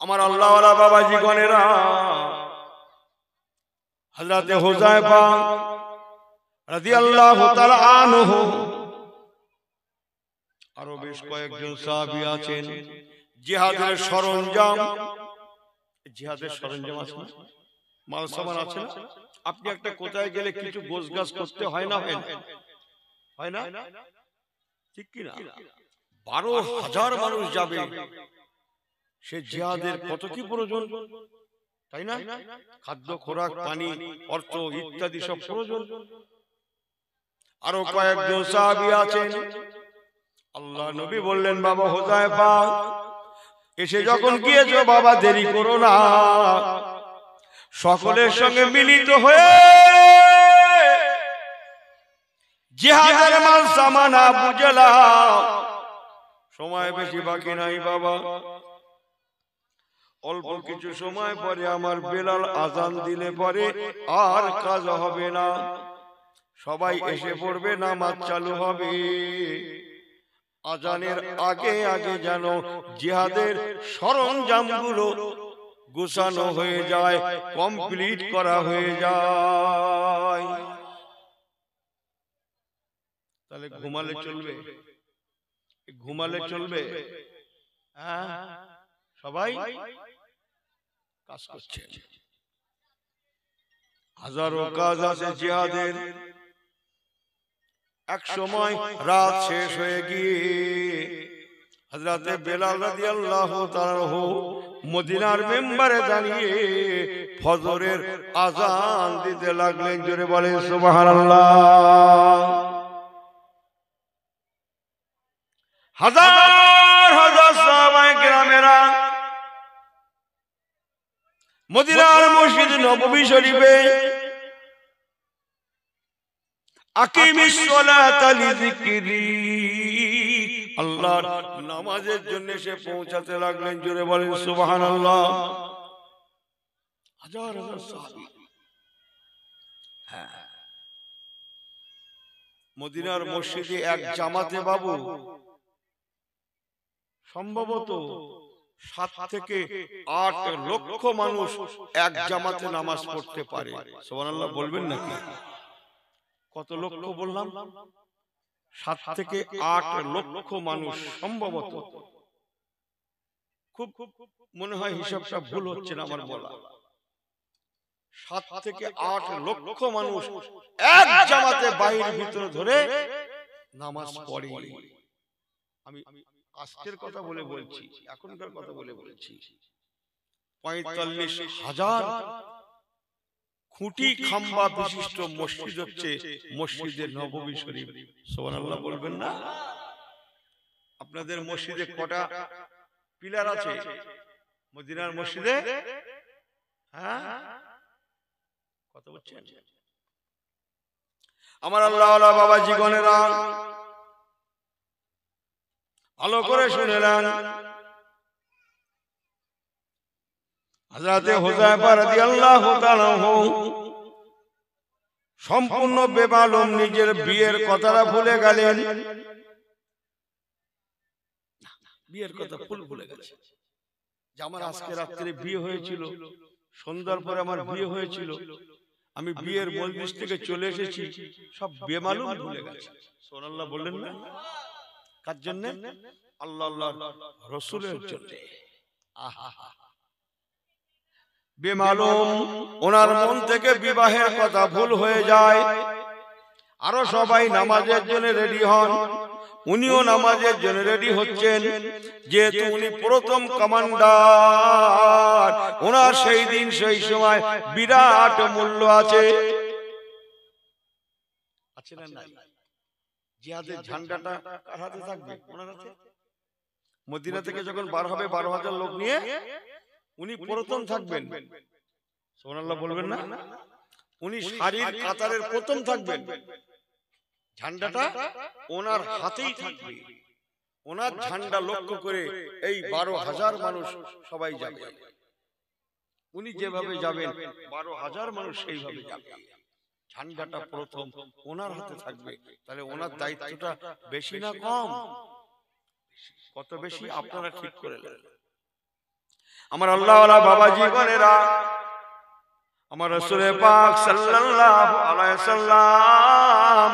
আমার আল্লাহওয়ালা বাবাজি গণেরা, হযরত হুযায়ফা রাদিয়াল্লাহু তাআলা আনহু, আরো বেশ কয়েকজন সাহাবী আছেন। জিহাদের সরঞ্জাম আছে, মাল সামান আছে না? আপনি একটা কোথায় গেলে কিছু গোছগাছ করতে হয় না, হয় না? ঠিক কি না? 12,000 মানুষ যাবে, সে জিহাদের কত কি প্রয়োজন, তাই না? খাদ্য, খোরাক, পানি, অর্থ ইত্যাদি সব প্রয়োজন। আরো কয়েকজন সাহাবী আছেন। আল্লাহ নবী বললেন, বাবা হুযায়ফা, এসে যখন গিয়েছো বাবা দেরি করো না, সকলের সঙ্গে মিলিত হয়ে জিহাদের মাল সামানা বুঝলা। সময় বেশি বাকি নাই বাবা, অল্প কিছু সময় পরে আমার বেলাল আজান দিলে পরে আর কাজ হবে না, সবাই এসে পড়বে, নামাজ চালু হবে। আজানের আগে আগে যেন জিহাদের সরঞ্জামগুলো গোছানো হয়ে যায়, কমপ্লিট করা হয়ে যায়। তাহলে ঘুমালে চলবে? ঘুমালে চলবে? হ্যাঁ, সবাই কাজ করছে। হাজারো কাজ আছে জিহাদের। এক সময় রাত শেষ হয়ে গিয়ে হযরতে বেলাল রাদিয়াল্লাহু তাআলা আনহু মদিনার মিম্বরে দাঁড়িয়ে ফজরের আযান দিতে লাগলেন। জোরে বলেন সুবহানাল্লাহ। হাজার হাজার সাহাবায়ে কেরামেরা মদিনার মসজিদ নববী শরীফে আকিমিস সালাতা লিযিকরি, আল্লাহর নামাজের জন্য সে পৌঁছাতে লাগলেন। জোরে বলেন সুবহানাল্লাহ। হাজার হাজার সাহাবী মদিনার মসজিদে এক জামাতে বাবু সম্ভবত 7 থেকে 8 লক্ষ মানুষ এক জামাতে নামাজ পড়তে পারে। সুবহানাল্লাহ বলবেন নাকি? কত লক্ষ বললাম? 7 থেকে 8 লক্ষ মানুষ সম্ভবত। খুব মনে হয় হিসাবটা ভুল হচ্ছে না আমার বলা। 7 থেকে 8 লক্ষ মানুষ এক জামাতে বাইরে ভিতরে ধরে নামাজ পড়ে। আমি আজকের কথা বলে বলছি, এখনকার কথা বলে বলছি। 45,000 খুঁটি খাম্বা বিশিষ্ট মসজিদ হচ্ছে মসজিদে নববী শরীফ। সুবহানাল্লাহ বলবেন না? আপনাদের মসজিদে কটা পিলার আছে মদিনার মসজিদে? হ্যাঁ, কত বলছেন? আমার আল্লাহ ওয়ালা বাবাজি গণেরা ভালো করে শুনে নেন। হযরতে হুযায়ফা রাদিয়াল্লাহু তাআলা সম্পূর্ণ বেমালুম নিজের বিয়ের কথাটা ভুলে গেলেন। বিয়ের কথা ভুলে গেছেন যে আমার আজকে রাত্রে বিয়ে হয়েছিল, সন্ধ্যার পরে আমার বিয়ে হয়েছিল, আমি বিয়ের মজলিস থেকে চলে এসেছি, সব বেমালুম ভুলে গেছে। সুবহানাল্লাহ বললেন না? কার জন্য? আল্লাহ আল্লাহর রাসূলের জন্য। আহা, বেমালুম ওনার মন থেকে বিবাহের কথা ভুল হয়ে যায়। আরো সবাই নামাজের জন্য রেডি হন, উনিও নামাজের জন্য রেডি হচ্ছেন। যেহেতু উনি প্রথম কমান্ডার, ওনার সেই দিন সেই সময় বিরাট মূল্য আছে। আছে না নাই? জিহাদের ঝান্ডাটা কার হাতে থাকবে? ওনার হাতে। মদিনা থেকে যখন বার হবে 12,000 লোক নিয়ে, উনি প্রথম থাকবেন। সুবহানাল্লাহ বলবেন না? উনি সারির কাতারের প্রথম থাকবেন। ঝান্ডাটা ওনার হাতেই থাকবে। ওনার ঝান্ডা লক্ষ্য করে এই 12,000 মানুষ সবাই যাবে। উনি যেভাবে যাবেন 12,000 মানুষ সেইভাবে যাবে। ঝান্ডাটা প্রথম ওনার হাতে থাকবে। তাহলে ওনার দায়িত্বটা বেশি না কম? কত বেশি আপনারা ঠিক করে নেন। আমার আল্লাহ ওয়ালা বাবাজি গণেরা, আমার রাসূল পাক সাল্লাল্লাহু আলাইহি সাল্লাম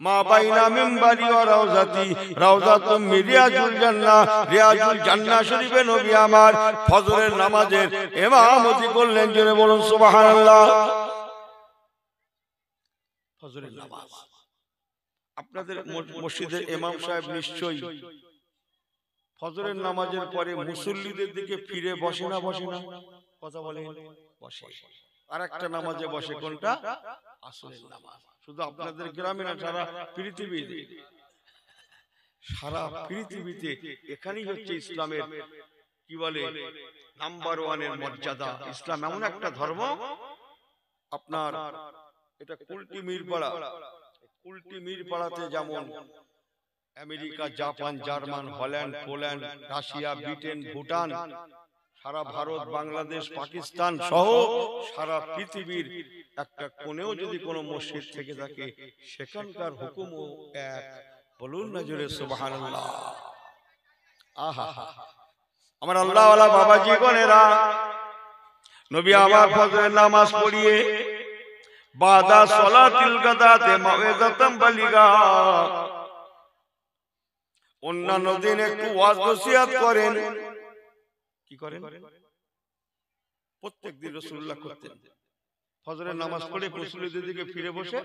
মা বাইনা মিম্বারি ওয়া রাউজাতি রাউজাতুম মিন রিয়াজুল জান্নাহ, রিয়াজুল জান্নাহ শরীফে নবী আমার ফজরের নামাজের ইমামতি করলেন। জোরে বলুন সুবহানাল্লাহ। ফজরের নামাজ আপনাদের মসজিদের ইমাম সাহেব নিশ্চয়ই ফজরের নামাজের পরে মুসল্লিদের দিকে ফিরে বসে না বসে না? কথা বলে বসে। আর একটা নামাজে বসে, কোনটা? আসরের নামাজ। শুধু আপনাদের গ্রামে না, সারা পৃথিবীতে, সারা পৃথিবীতে এখানেই হচ্ছে ইসলামের কি বলে নাম্বার ওয়ানের মর্যাদা। ইসলাম এমন একটা ধর্ম, আপনার এটা কুলটি মিরপাড়া, কুলটি মিরপাড়াতে যেমন America, Japan, German, Holland, Poland, Russia, Britain, Bhutan, সারা ভারত, বাংলাদেশ, পাকিস্তান সহ সারা পৃথিবীর একটা কোণেও যদি কোনো মসজিদ থেকে থাকে, সেখানকার হুকুমও এক। বলুন না জোরে সুবহানাল্লাহ। আহা, আমার আল্লাহওয়ালা বাবাজি গণেরা, নবী আমার ফজরের নামাজ পড়িয়ে বাদা সলাতিল গাদাতে মাওয়াজাতাম বালিগা, অন্যান্য দিন একটু ওয়াজ নসিহত করেন। কি করেন? প্রত্যেকদিন রাসূলুল্লাহ করতেন। ফজরের নামাজ পড়ে মুসল্লিদের দিকে ফিরে বসে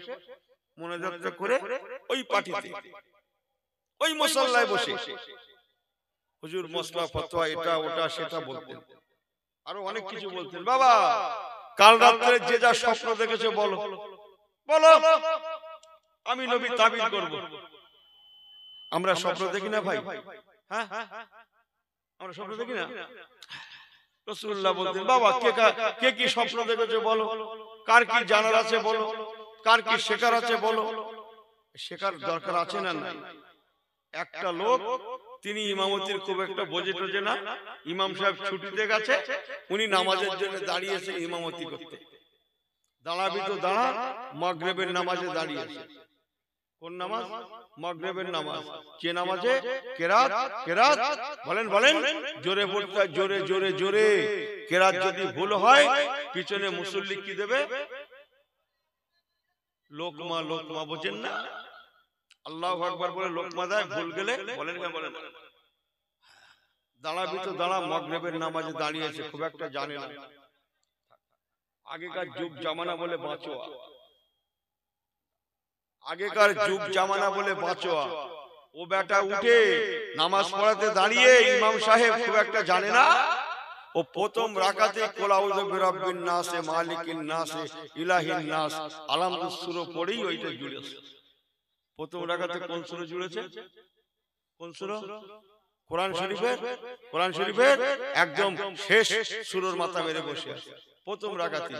মুনাজাত করে ওই পাটিতে, ওই মুসাল্লায় বসে হুজুর মসলা ফতোয়া এটা ওটা সেটা বলতেন, আরো অনেক কিছু বলতেন। বাবা, কাল রাতে যে যা স্বপ্ন দেখেছে বলো, বলো, আমি নবী তাবির করব। আমরা স্বপ্ন দেখি না ভাই? হ্যাঁ, আমরা স্বপ্ন দেখি না? রাসূলুল্লাহ বলতেন, বাবা কে কি স্বপ্ন দেখেছে বলো, কার কি জানার আছে বলো, কার কি শেখার আছে বলো। শেখার দরকার আছে না নাই? একটা লোক, তিনি ইমামতির খুব একটা বোঝে টোঝে না, ইমাম সাহেব ছুটিতে গেছে, উনি নামাজের জন্য দাঁড়িয়েছে ইমামতি করতে। দাঁড়াবি তো দাঁড়া, মাগরিবের নামাজে দাঁড়িয়েছে। কোন নামাজ? মাগরিবের নামাজ। যে নামাজে কেরাত, কেরাত বলেন বলেন, জোরে বলতে, জোরে জোরে জোরে। কেরাত যদি ভুল হয়, পিছনে মুসল্লি কি দেবে? লোকমা, লোকমা বোঝেন না? আল্লাহু আকবার বলে লোকমা দেয়, ভুল গেলে বলেন না বলেন। দাঁড়াবি তো দাঁড়া, মাগরিবের নামাজে দাঁড়িয়েছে, খুব একটা জানে না। আগেকার যুগ জামানা বলে বাঁচোয়া, আগেকার যুগ জামানা বলে বাঁচোয়া। ও বেটা উঠে নামাজ পড়াতে দাঁড়িয়ে ইমাম সাহেব খুব একটা জানে না, ও প্রথম রাকাতে কুল আউযু বিরাব্বিন নাস মালিকিন নাস ইলাহিন নাস আলহামদুলিল্লাহ সূরা পড়েই ওইটা জুড়েছে। প্রথম রাকাতে কোন সূরা জুড়েছে? কোন সূরা? কোরআন শরীফের, কোরআন শরীফের একদম শেষ সূরার মাথা মেরে বসে আছে প্রথম রাকাতে।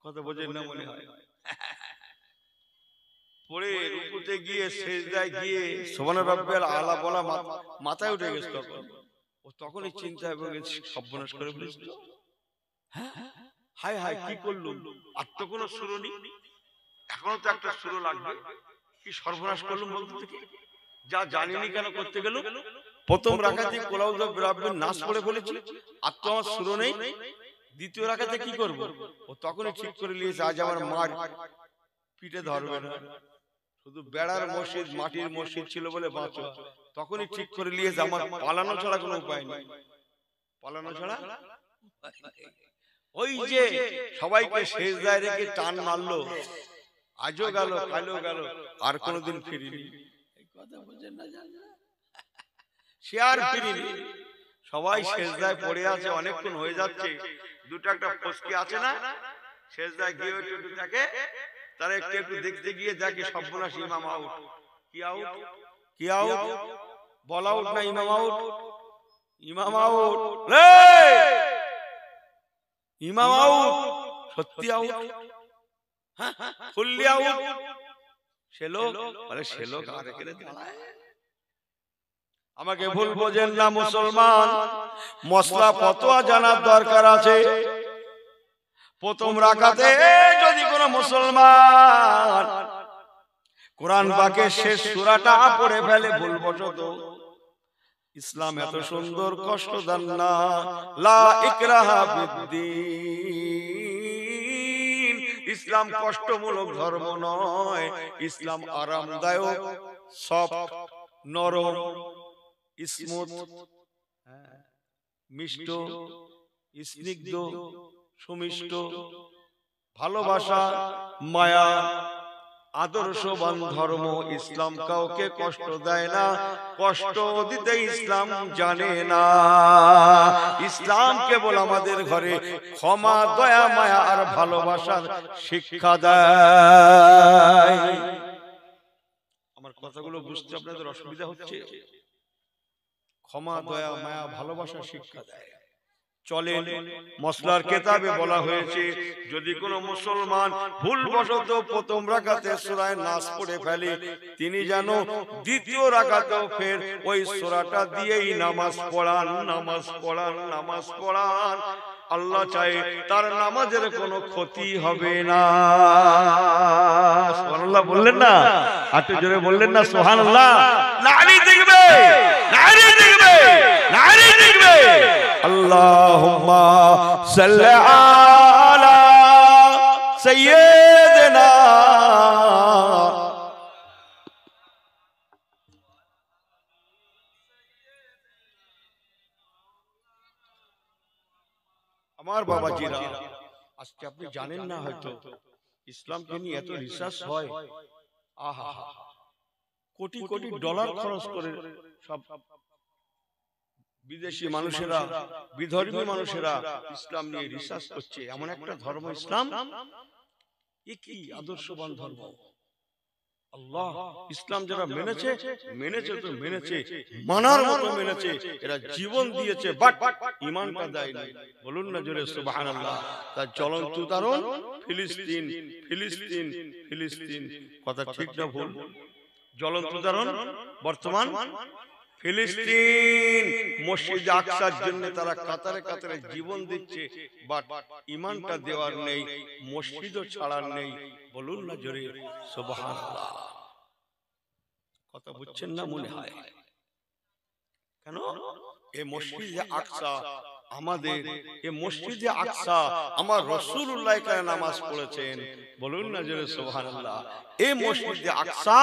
কথা বোঝেন না মনে হয়? পড়ে রুকুতে গিয়ে সিজদায় গিয়ে সুবহান রাব্বিয়াল আলা বলা মাথায় উঠে গেছে। তখন ও তখনই চিন্তা এবং সর্বনাশ করে ফেলেছিল। হায় হায়, কি করলো? আর তো কোনো সূরা নেই, এখনো তো একটা সূরা লাগবে, কি সর্বনাশ করলাম বলতে থেকে যা জানিনি কেন করতে গেল। প্রথম রাকাতে কুল আউযু বিরাব্বিন নাস পড়ে বলেছি, আর তো আমার সূরা নেই, দ্বিতীয় রাকাতে কি করব? ও তখনই ঠিক করে নিয়েছে আজ আমার মার পিঠে ধরবে না। শুধু বেড়ার মসজিদ, মাটির মসজিদ ছিল বলে বাঁচো। তখনই ঠিক করে নিয়েছে আমার পালানো ছাড়া কোনো উপায় নেই, পালানো ছাড়া। ওই যে সবাইকে সেজদায় রেখে টান মারলো, আজও গেল কালও গেল, আর কোনোদিন ফিরিনি। এই কথা বুঝেন না? সে আর ফিরিনি। সবাই সেজদায় পড়ে আছে, অনেকক্ষণ হয়ে যাচ্ছে, দুটো একটা ফসকি আছে না, সেজদায় গিয়ে একটু থাকে, তারা একটু একটু দেখতে গিয়ে দেখে সর্বনাশ, ইমাম আউট। কি আউট? কি আউট? বল আউট না ইমাম আউট? ইমাম আউট, ইমাম আউট, সত্যি আউট, হ্যাঁ ফুললি আউট। সে লোক বলে, সে লোক আর এখানে দাঁড়ায়। আমাকে ভুল বোঝেন না মুসলমান, মসলা ফতোয়া জানার দরকার আছে। প্রথম রাকাতে যদি কোন মুসলমান কোরআন পাকের শেষ সূরাটা পড়ে ফেলে ভুলবশত, ইসলাম এত সুন্দর কষ্ট দেন না, লা ইকরাহা ফিদ্দীন। ইসলাম কষ্টমূলক ধর্ম নয়, ইসলাম আরামদায়ক, সফট, নরম, স্মুথ, মিষ্ট, স্নিগ্ধ, সুমিষ্ট, ভালোবাসা, মায়া, আদর্শবান ধর্ম ইসলাম কাউকে কষ্ট দেয় না, কষ্ট দিতে ইসলাম জানে না। ইসলাম কেবল আমাদের ঘরে ক্ষমা, দয়া, মায়া আর ভালোবাসার শিক্ষা দেয়। আমার কথাগুলো বুঝতে আপনাদের অসুবিধা হচ্ছে? ক্ষমা, দয়া, মায়া, ভালোবাসার শিক্ষা দেয়। চলেন, মসলার কেতাবে বলা হয়েছে যদি কোনো মুসলমান ভুলবশত প্রথম রাকাতে সূরা নাস পড়ে ফেলে, তিনি যেন দ্বিতীয় রাকাতেও ফের ওই সূরাটা দিয়েই নামাজ পড়ান, নামাজ পড়ান, নামাজ পড়ান। আল্লাহ চায় তার নামাজের কোনো ক্ষতি হবে না। সুবহানাল্লাহ বললেন না? একটু জোরে বললেন না সুবহানাল্লাহ? নারী দেখবে, নারী দেখবে, নারী দেখবে। আল্লাহুম্মা সাল্লি আলা সাইয়্যিদিনা। আমার বাবাজিরা, আজকে আপনি জানেন না হয়তো ইসলামকে নিয়ে এত রিসার্চ হয়। আহা, কোটি কোটি ডলার খরচ করে সব বিদেশি মানুষেরা, বিধর্মী মানুষেরা ইসলাম নিয়ে রিসার্চ করছে। এমন একটা ধর্ম ইসলাম, এ কি আদর্শবান ধর্ম। আল্লাহ ইসলাম যারা মেনেছে, মেনেছে তো মেনেছে, মানার মতো মেনেছে, এরা জীবন দিয়েছে, বাট ঈমানটা দেয়নি। বলুন না জোরে সুবহানাল্লাহ। তার জ্বলন্ত উদাহরণ ফিলিস্তিন, ফিলিস্তিন, ফিলিস্তিন। কথা ঠিক না ভুল? জ্বলন্ত উদাহরণ বর্তমান ফিলিস্তিন। মসজিদে আকসার জন্য তারা কাতারে কাতারে জীবন দিচ্ছে, বাট ঈমানটা দেওয়ার নেই, মসজিদও ছাড়ার নেই। বলুন না জোরে সুবহানাল্লাহ। কথা বুঝছেন না মনে হয়? কেন? এই মসজিদে আকসা আমাদের, এই মসজিদে আকসা আমার রাসূলুল্লাহ এখানে নামাজ পড়েছেন। বলুন না জোরে সুবহানাল্লাহ। এই মসজিদে আকসা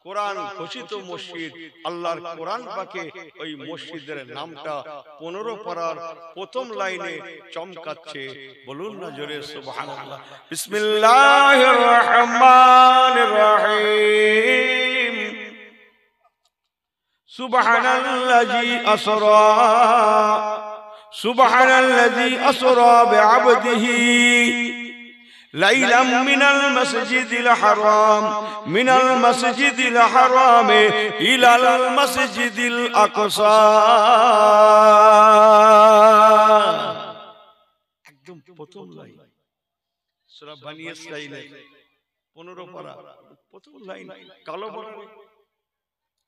কোরআন ঘোষিত মসজিদ। আল্লাহর কোরআন পাকে ওই মসজিদের নামটা 15 পারার প্রথম লাইনে চমকাচ্ছে। বলুন না জোরে সুবহানাল্লাহ। বিসমিল্লাহির রহমানির রহিম। সুবহানাল্লাযী আসরা, সুবহানাল্লাযী আসরা বিআবদিহি লাইলাম মিনাল মাসজিদিল হারাম, মিনাল মাসজিদিল হারাম ইলাল মাসজিদিল আকসা। একদম প্রথম লাইন সূরা বনী ইসরাঈল 15 পারা প্রথম লাইন কালো বর্ণে।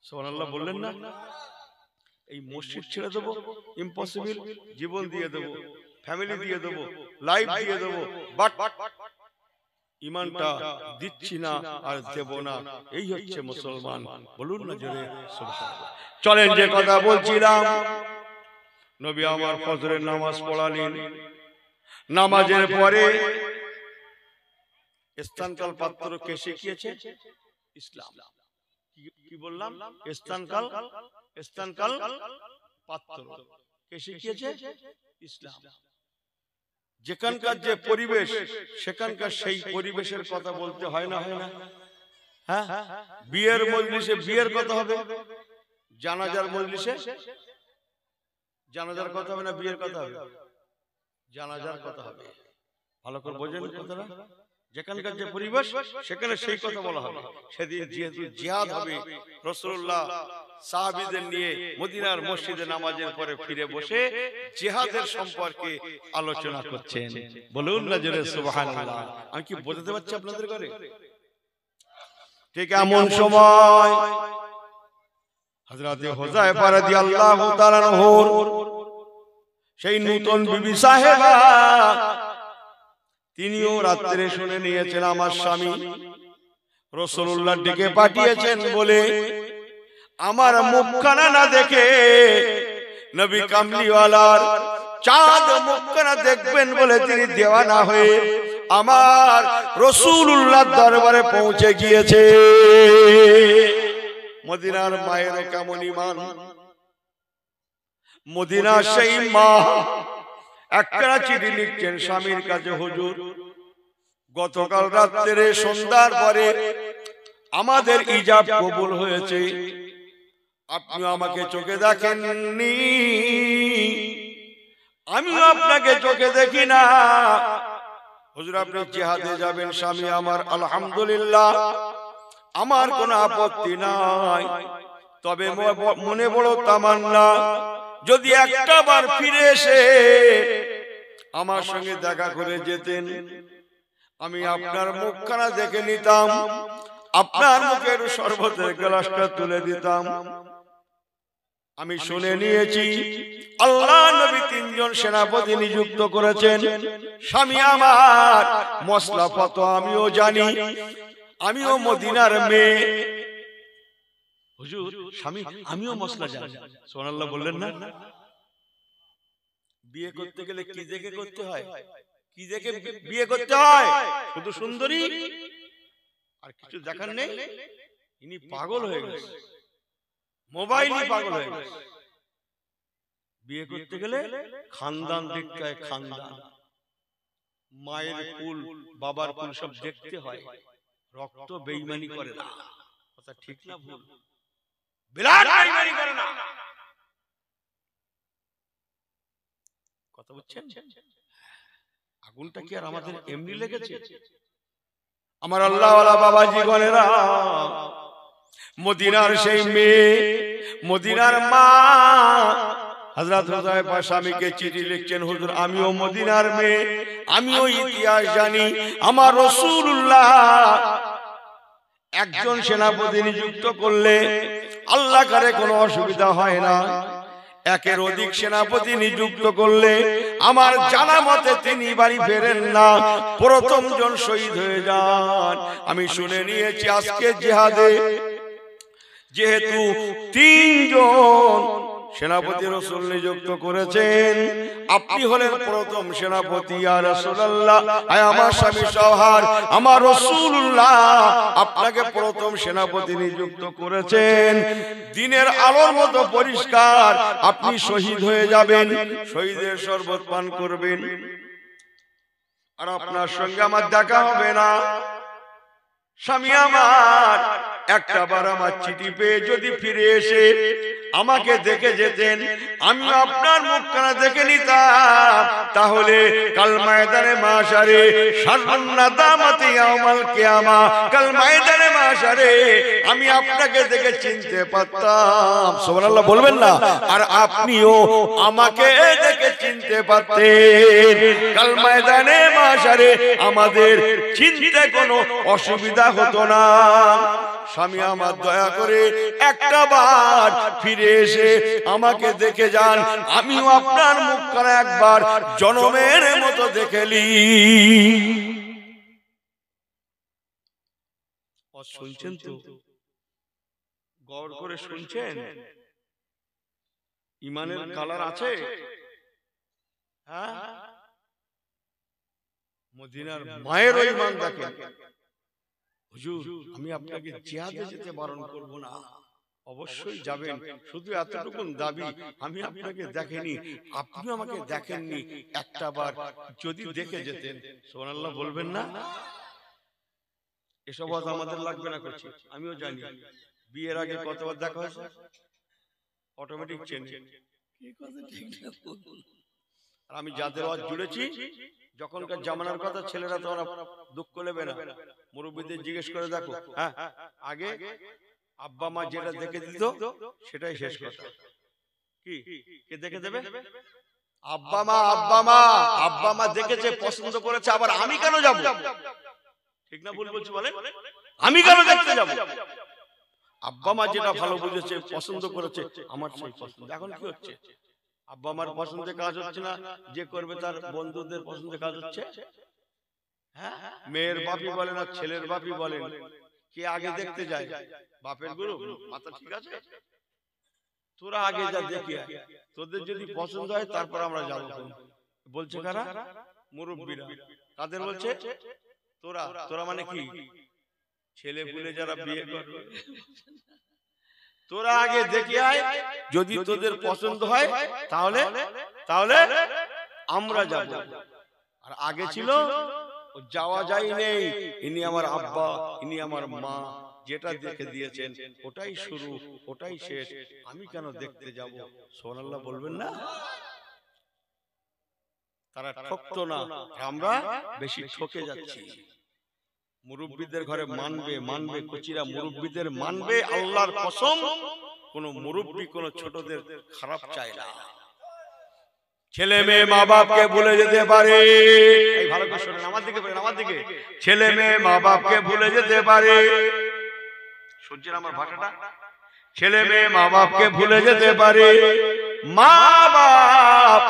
সুবহানাল্লাহ বললেন না? এই মসজিদ ছেড়ে দেবো, ইম্পসিবল, জীবন দিয়ে দেবো, ফ্যামিলি দিয়ে দেবো, লাইফ দিয়ে দেবো, বাট ঈমানটা দিচ্ছি না আর দেব না। এই হচ্ছে মুসলমান। বলুন না জোরে সুবহানাল্লাহ। চলেন, যে কথা বলছিলাম, নবী আমার ফজরের নামাজ পড়ালেন। নামাজের পরে স্থানকাল পাত্র কে শিখিয়েছে? ইসলাম। কি বললাম? স্থানকাল, স্থানকাল পাত্র কে শিখিয়েছে? ইসলাম। যেখানকার যে পরিবেশ, সেখানকার সেই পরিবেশের কথা বলতে হয় না, হয় না? হ্যাঁ, বিয়ের মজলিসে বিয়ের কথা হবে, জানাজার মজলিসে জানাজার কথা হবে না, বিয়ের কথা হবে? জানাজার কথা হবে। ভালো করে বোঝেন কথাটা। যেখানকার যে পরিবেশ, সেখানে সেই কথা বলা হবে। সেদিন যেহেতু জিহাদ হবে, রাসূলুল্লাহ সাহাবীদের নিয়ে মদিনার মসজিদে নামাজের পরে ফিরে বসে জিহাদের সম্পর্কে আলোচনা করছেন। বলুন না জোরে সুবহানাল্লাহ। আমি কি বোঝাতে পারছি আপনাদের ঘরে? ঠিক এমন সময় হযরতে হুযায়ফা রাদিয়াল্লাহু তাআলা আনহুর সেই নতুন বিবি সাহেবা, তিনিও রাত্রে শুনে নিয়েছেন আমার স্বামী রাসূলুল্লাহ ডেকে পাঠিয়েছেন বলে আমার মুখখানা না দেখে নবী কামলিওয়ালার চাঁদ মুখখানা দেখবেন বলে তিনি দেওয়ানা হয়ে আমার রাসূলুল্লাহর দরবারে পৌঁছে গিয়েছে। মদিনার মায়ের কেমন ঈমান! মদিনার সেই মা একটা চিঠি লিখছেন স্বামীর কাছে, হুজুর গতকাল রাত্রে সন্ধ্যার পরে আমাদের ইজাব কবুল হয়েছে, আপনি আমাকে চোখে দেখেননি, আমিও আপনাকে চোখে দেখি না। হুজুর আপনি জিহাদে যাবেন, স্বামী আমার আলহামদুলিল্লাহ, আমার কোনো আপত্তি নাই, তবে মনে বড় তামান্না যদি একটা বার ফিরে এসে আমার সঙ্গে দেখা করে যেতেন, আমি আপনার মুখখানা দেখে নিতাম, আপনার মুখের শরবতের গ্লাসটা তুলে দিতাম। আমি শুনে নিয়েছি আল্লাহ নবী 3 জন সেনাপতি নিযুক্ত করেছেন। স্বামী আমার মশলা কত আমিও জানি, আমিও মদিনার মেয়ে। হুজুর স্বামী আমিও মশলা জানি, সুবহানাল্লাহ বললেন না? বিয়ে করতে গেলে কি দেখে করতে হয়? কি দেখে বিয়ে করতে হয়? শুধু সুন্দরী আর কিছু দেখার নেই? ইনি পাগল হয়ে গেছে, মোবাইলই পাগল হয়ে গেছে। বিয়ে করতে গেলে খানদান দেখতে হয়, খানদান, মায়ের কুল বাবার কুল সব দেখতে হয়। রক্ত বেঈমানি করে না, কথা ঠিক না ভুল? বিলাল বেঈমানি করে না, কথা বুঝছেন? আগুনটা কি আর আমাদের এমনি লেগেছে? আমার আল্লাহওয়ালা বাবাজি গণেরা, মদিনার সেই মেয়ে, মদিনার মা হযরত হুযায়ফা স্বামীকে চিঠি লিখছেন, হুজুর আমিও মদিনার মেয়ে, আমিও ইতিহাস জানি, আমার রাসূলুল্লাহ একজন সেনাপতি নিযুক্ত করলে আল্লাহ কারে কোনো অসুবিধা হয় না, একের অধিক সেনাপতি নিযুক্ত করলে আমার জানা মতে তিনি বাড়ি ফেরেন না, প্রথম জন শহীদ হয়ে যান। আমি শুনে নিয়েছি আজকে জিহাদে যেহেতু 3 জন সেনাপতি রাসূল নিযুক্ত করেছেন, আপনি হলেন প্রথম সেনাপতি। ইয়া রাসূলুল্লাহ, আয় আমার স্বামী সওহার, আমার রাসূলুল্লাহ আপনাকে প্রথম সেনাপতি নিযুক্ত করেছেন, দিনের আলোর মতো পরিষ্কার, আপনি শহীদ হয়ে যাবেন, শহীদের শরবত পান করবেন, আর আপনার সঙ্গে আমার দেখা হবে না। স্বামী আমার একটা বার আমার চিঠি পেয়ে যদি ফিরে এসে আমাকে দেখে যেতেন, আমি আপনার মুখখানা দেখে নিতাম, তাহলে কাল ময়দানে মাশারে শাররুন নাদামাতি ইয়াউমাল কিয়ামা, কাল ময়দানে মাশারে আমি আপনাকে দেখে চিনতে পারতাম। সুবহানাল্লাহ বলবেন না? আর আপনিও আমাকে দেখে চিনতে পারতেন, কাল ময়দানে মাশারে আমাদের চিনতে কোনো অসুবিধা হতো না। স্বামী আমার দয়া করে একটা বার ফিরে এসে আমাকে দেখে যান, আমিও আপনার মুখখানা একবার জনমের মতো দেখেলি। শুনছেন তো? গৌর করে শুনছেন? ইমানের কালার আছে? হ্যাঁ, মদিনার মায়ের ইমান দেখেন। হুজুর আমি আপনাকে জিহাদে যেতে বারণ করব না, অবশ্যই যাবেন, শুধু এতটুকু দাবি, আমি আপনাকে দেখিনি, আপনি আমাকে দেখেননি, একটা বার যদি দেখে যেতেন। সুবহানাল্লাহ বলবেন না? এসব আজ আমাদের লাগবে না করছি, আমিও জানি বিয়ের আগে কতবার দেখা হয়েছে, অটোমেটিক চেঞ্জ। কি কথা ঠিক না? আর আমি যাদের আজ জুড়েছি, যখনকার জামানার কথা, ছেলেরা তো দুঃখ নেবে না, মুরব্বীদের জিজ্ঞেস করে দেখো, হ্যাঁ আগে আব্বা মা যেটা দেখে দিত সেটাই শেষ কথা। কি কে দেখে দেবে? আব্বা মা। আব্বা মা দেখেছে, পছন্দ করেছে, আবার আমি কেন যাব? ঠিক না ভুল বলছি বলেন? আমি কেন দেখতে যাব? আব্বা মা যেটা ভালো বুঝেছে, পছন্দ করেছে, আমার সেই পছন্দ। এখন কি হচ্ছে? আব্বা মার পছন্দের কাজ হচ্ছে না, যে করবে তার বন্ধুদের পছন্দের কাজ হচ্ছে। হ্যাঁ, মেয়ের বাপি বলেন আর ছেলের বাপি বলেন, কে আগে দেখতে যায়? বাপের গুরু মাথা ঠিক আছে? তোরা আগে যা দেখি, তোদের যদি পছন্দ হয় তারপর আমরা যাবো। বলছে কারা? মুরব্বীরা। কাদের বলছে? তোরা মানে কি? ছেলে পুলে যারা বিয়ে করবে, তোরা আগে দেখে আয়, যদি তোদের পছন্দ হয় তাহলে আমরা যাব। আর আগে ছিল যাওয়া যায় নেই, ইনি আমার আব্বা, ইনি আমার মা, যেটা দেখে দিয়েছেন ওটাই শুরু, ওটাই শেষ, আমি কেন দেখতে যাব? সুবহানাল্লাহ বলবেন না? তারা ঠকতো না, আমরা বেশি ঠকে যাচ্ছি। মুরব্বিদের ঘরে মানবে, মানবে, কচিরা মুরব্বিদের মানবে, আল্লাহর কসম কোন মুরব্বি কোন ছোটদের খারাপ চায় না। ছেলে মেয়ে মা বাপকে ভুলে যেতে পারে, এই ভালো করে শুনুন, আমার দিকে বলেন, আমার দিকে। ছেলে মেয়ে মা বাপকে ভুলে যেতে পারে, শুনছেন আমার ভাষাটা? ছেলে মেয়ে মা বাপকে ভুলে যেতে পারে, মা বাপ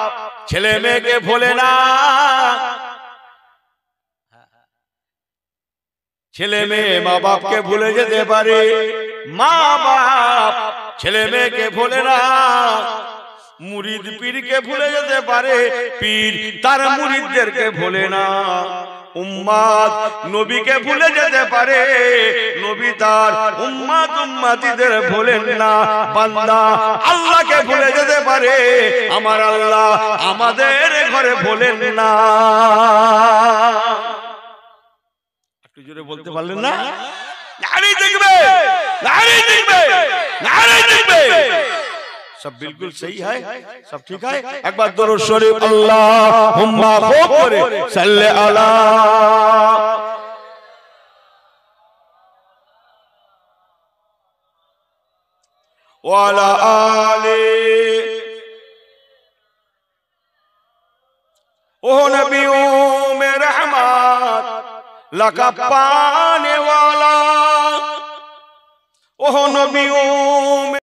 ছেলে মেয়েকে ভোলে না। ছেলে মেয়ে মা বাপকে ভুলে যেতে পারে, মা বাপ ছেলে মেয়েকে ভোলে না। মুরিদ পীরকে ভুলে যেতে পারে, পীর তার মুরিদদেরকে ভোলে না। উম্মাত নবীকে ভুলে যেতে পারে, নবী তার উম্মাত উম্মাতীদের ভোলেন না। বান্দা আল্লাহকে ভুলে যেতে পারে, আমার আল্লাহ আমাদের ঘরে ভোলেন না। একটু জোরে বলতে পারলেন না? নারী দেখবে, নারী দেখবে, নারী দেখবে, सब बिल्कुल सही है, सब ठीक है। एक बार दुरूद शरीफ अल्लाहुम्मा खूब करे सल्ले अला वाला आले। ओ नबियों में रहमत लका पाने वाला, ओ नबियों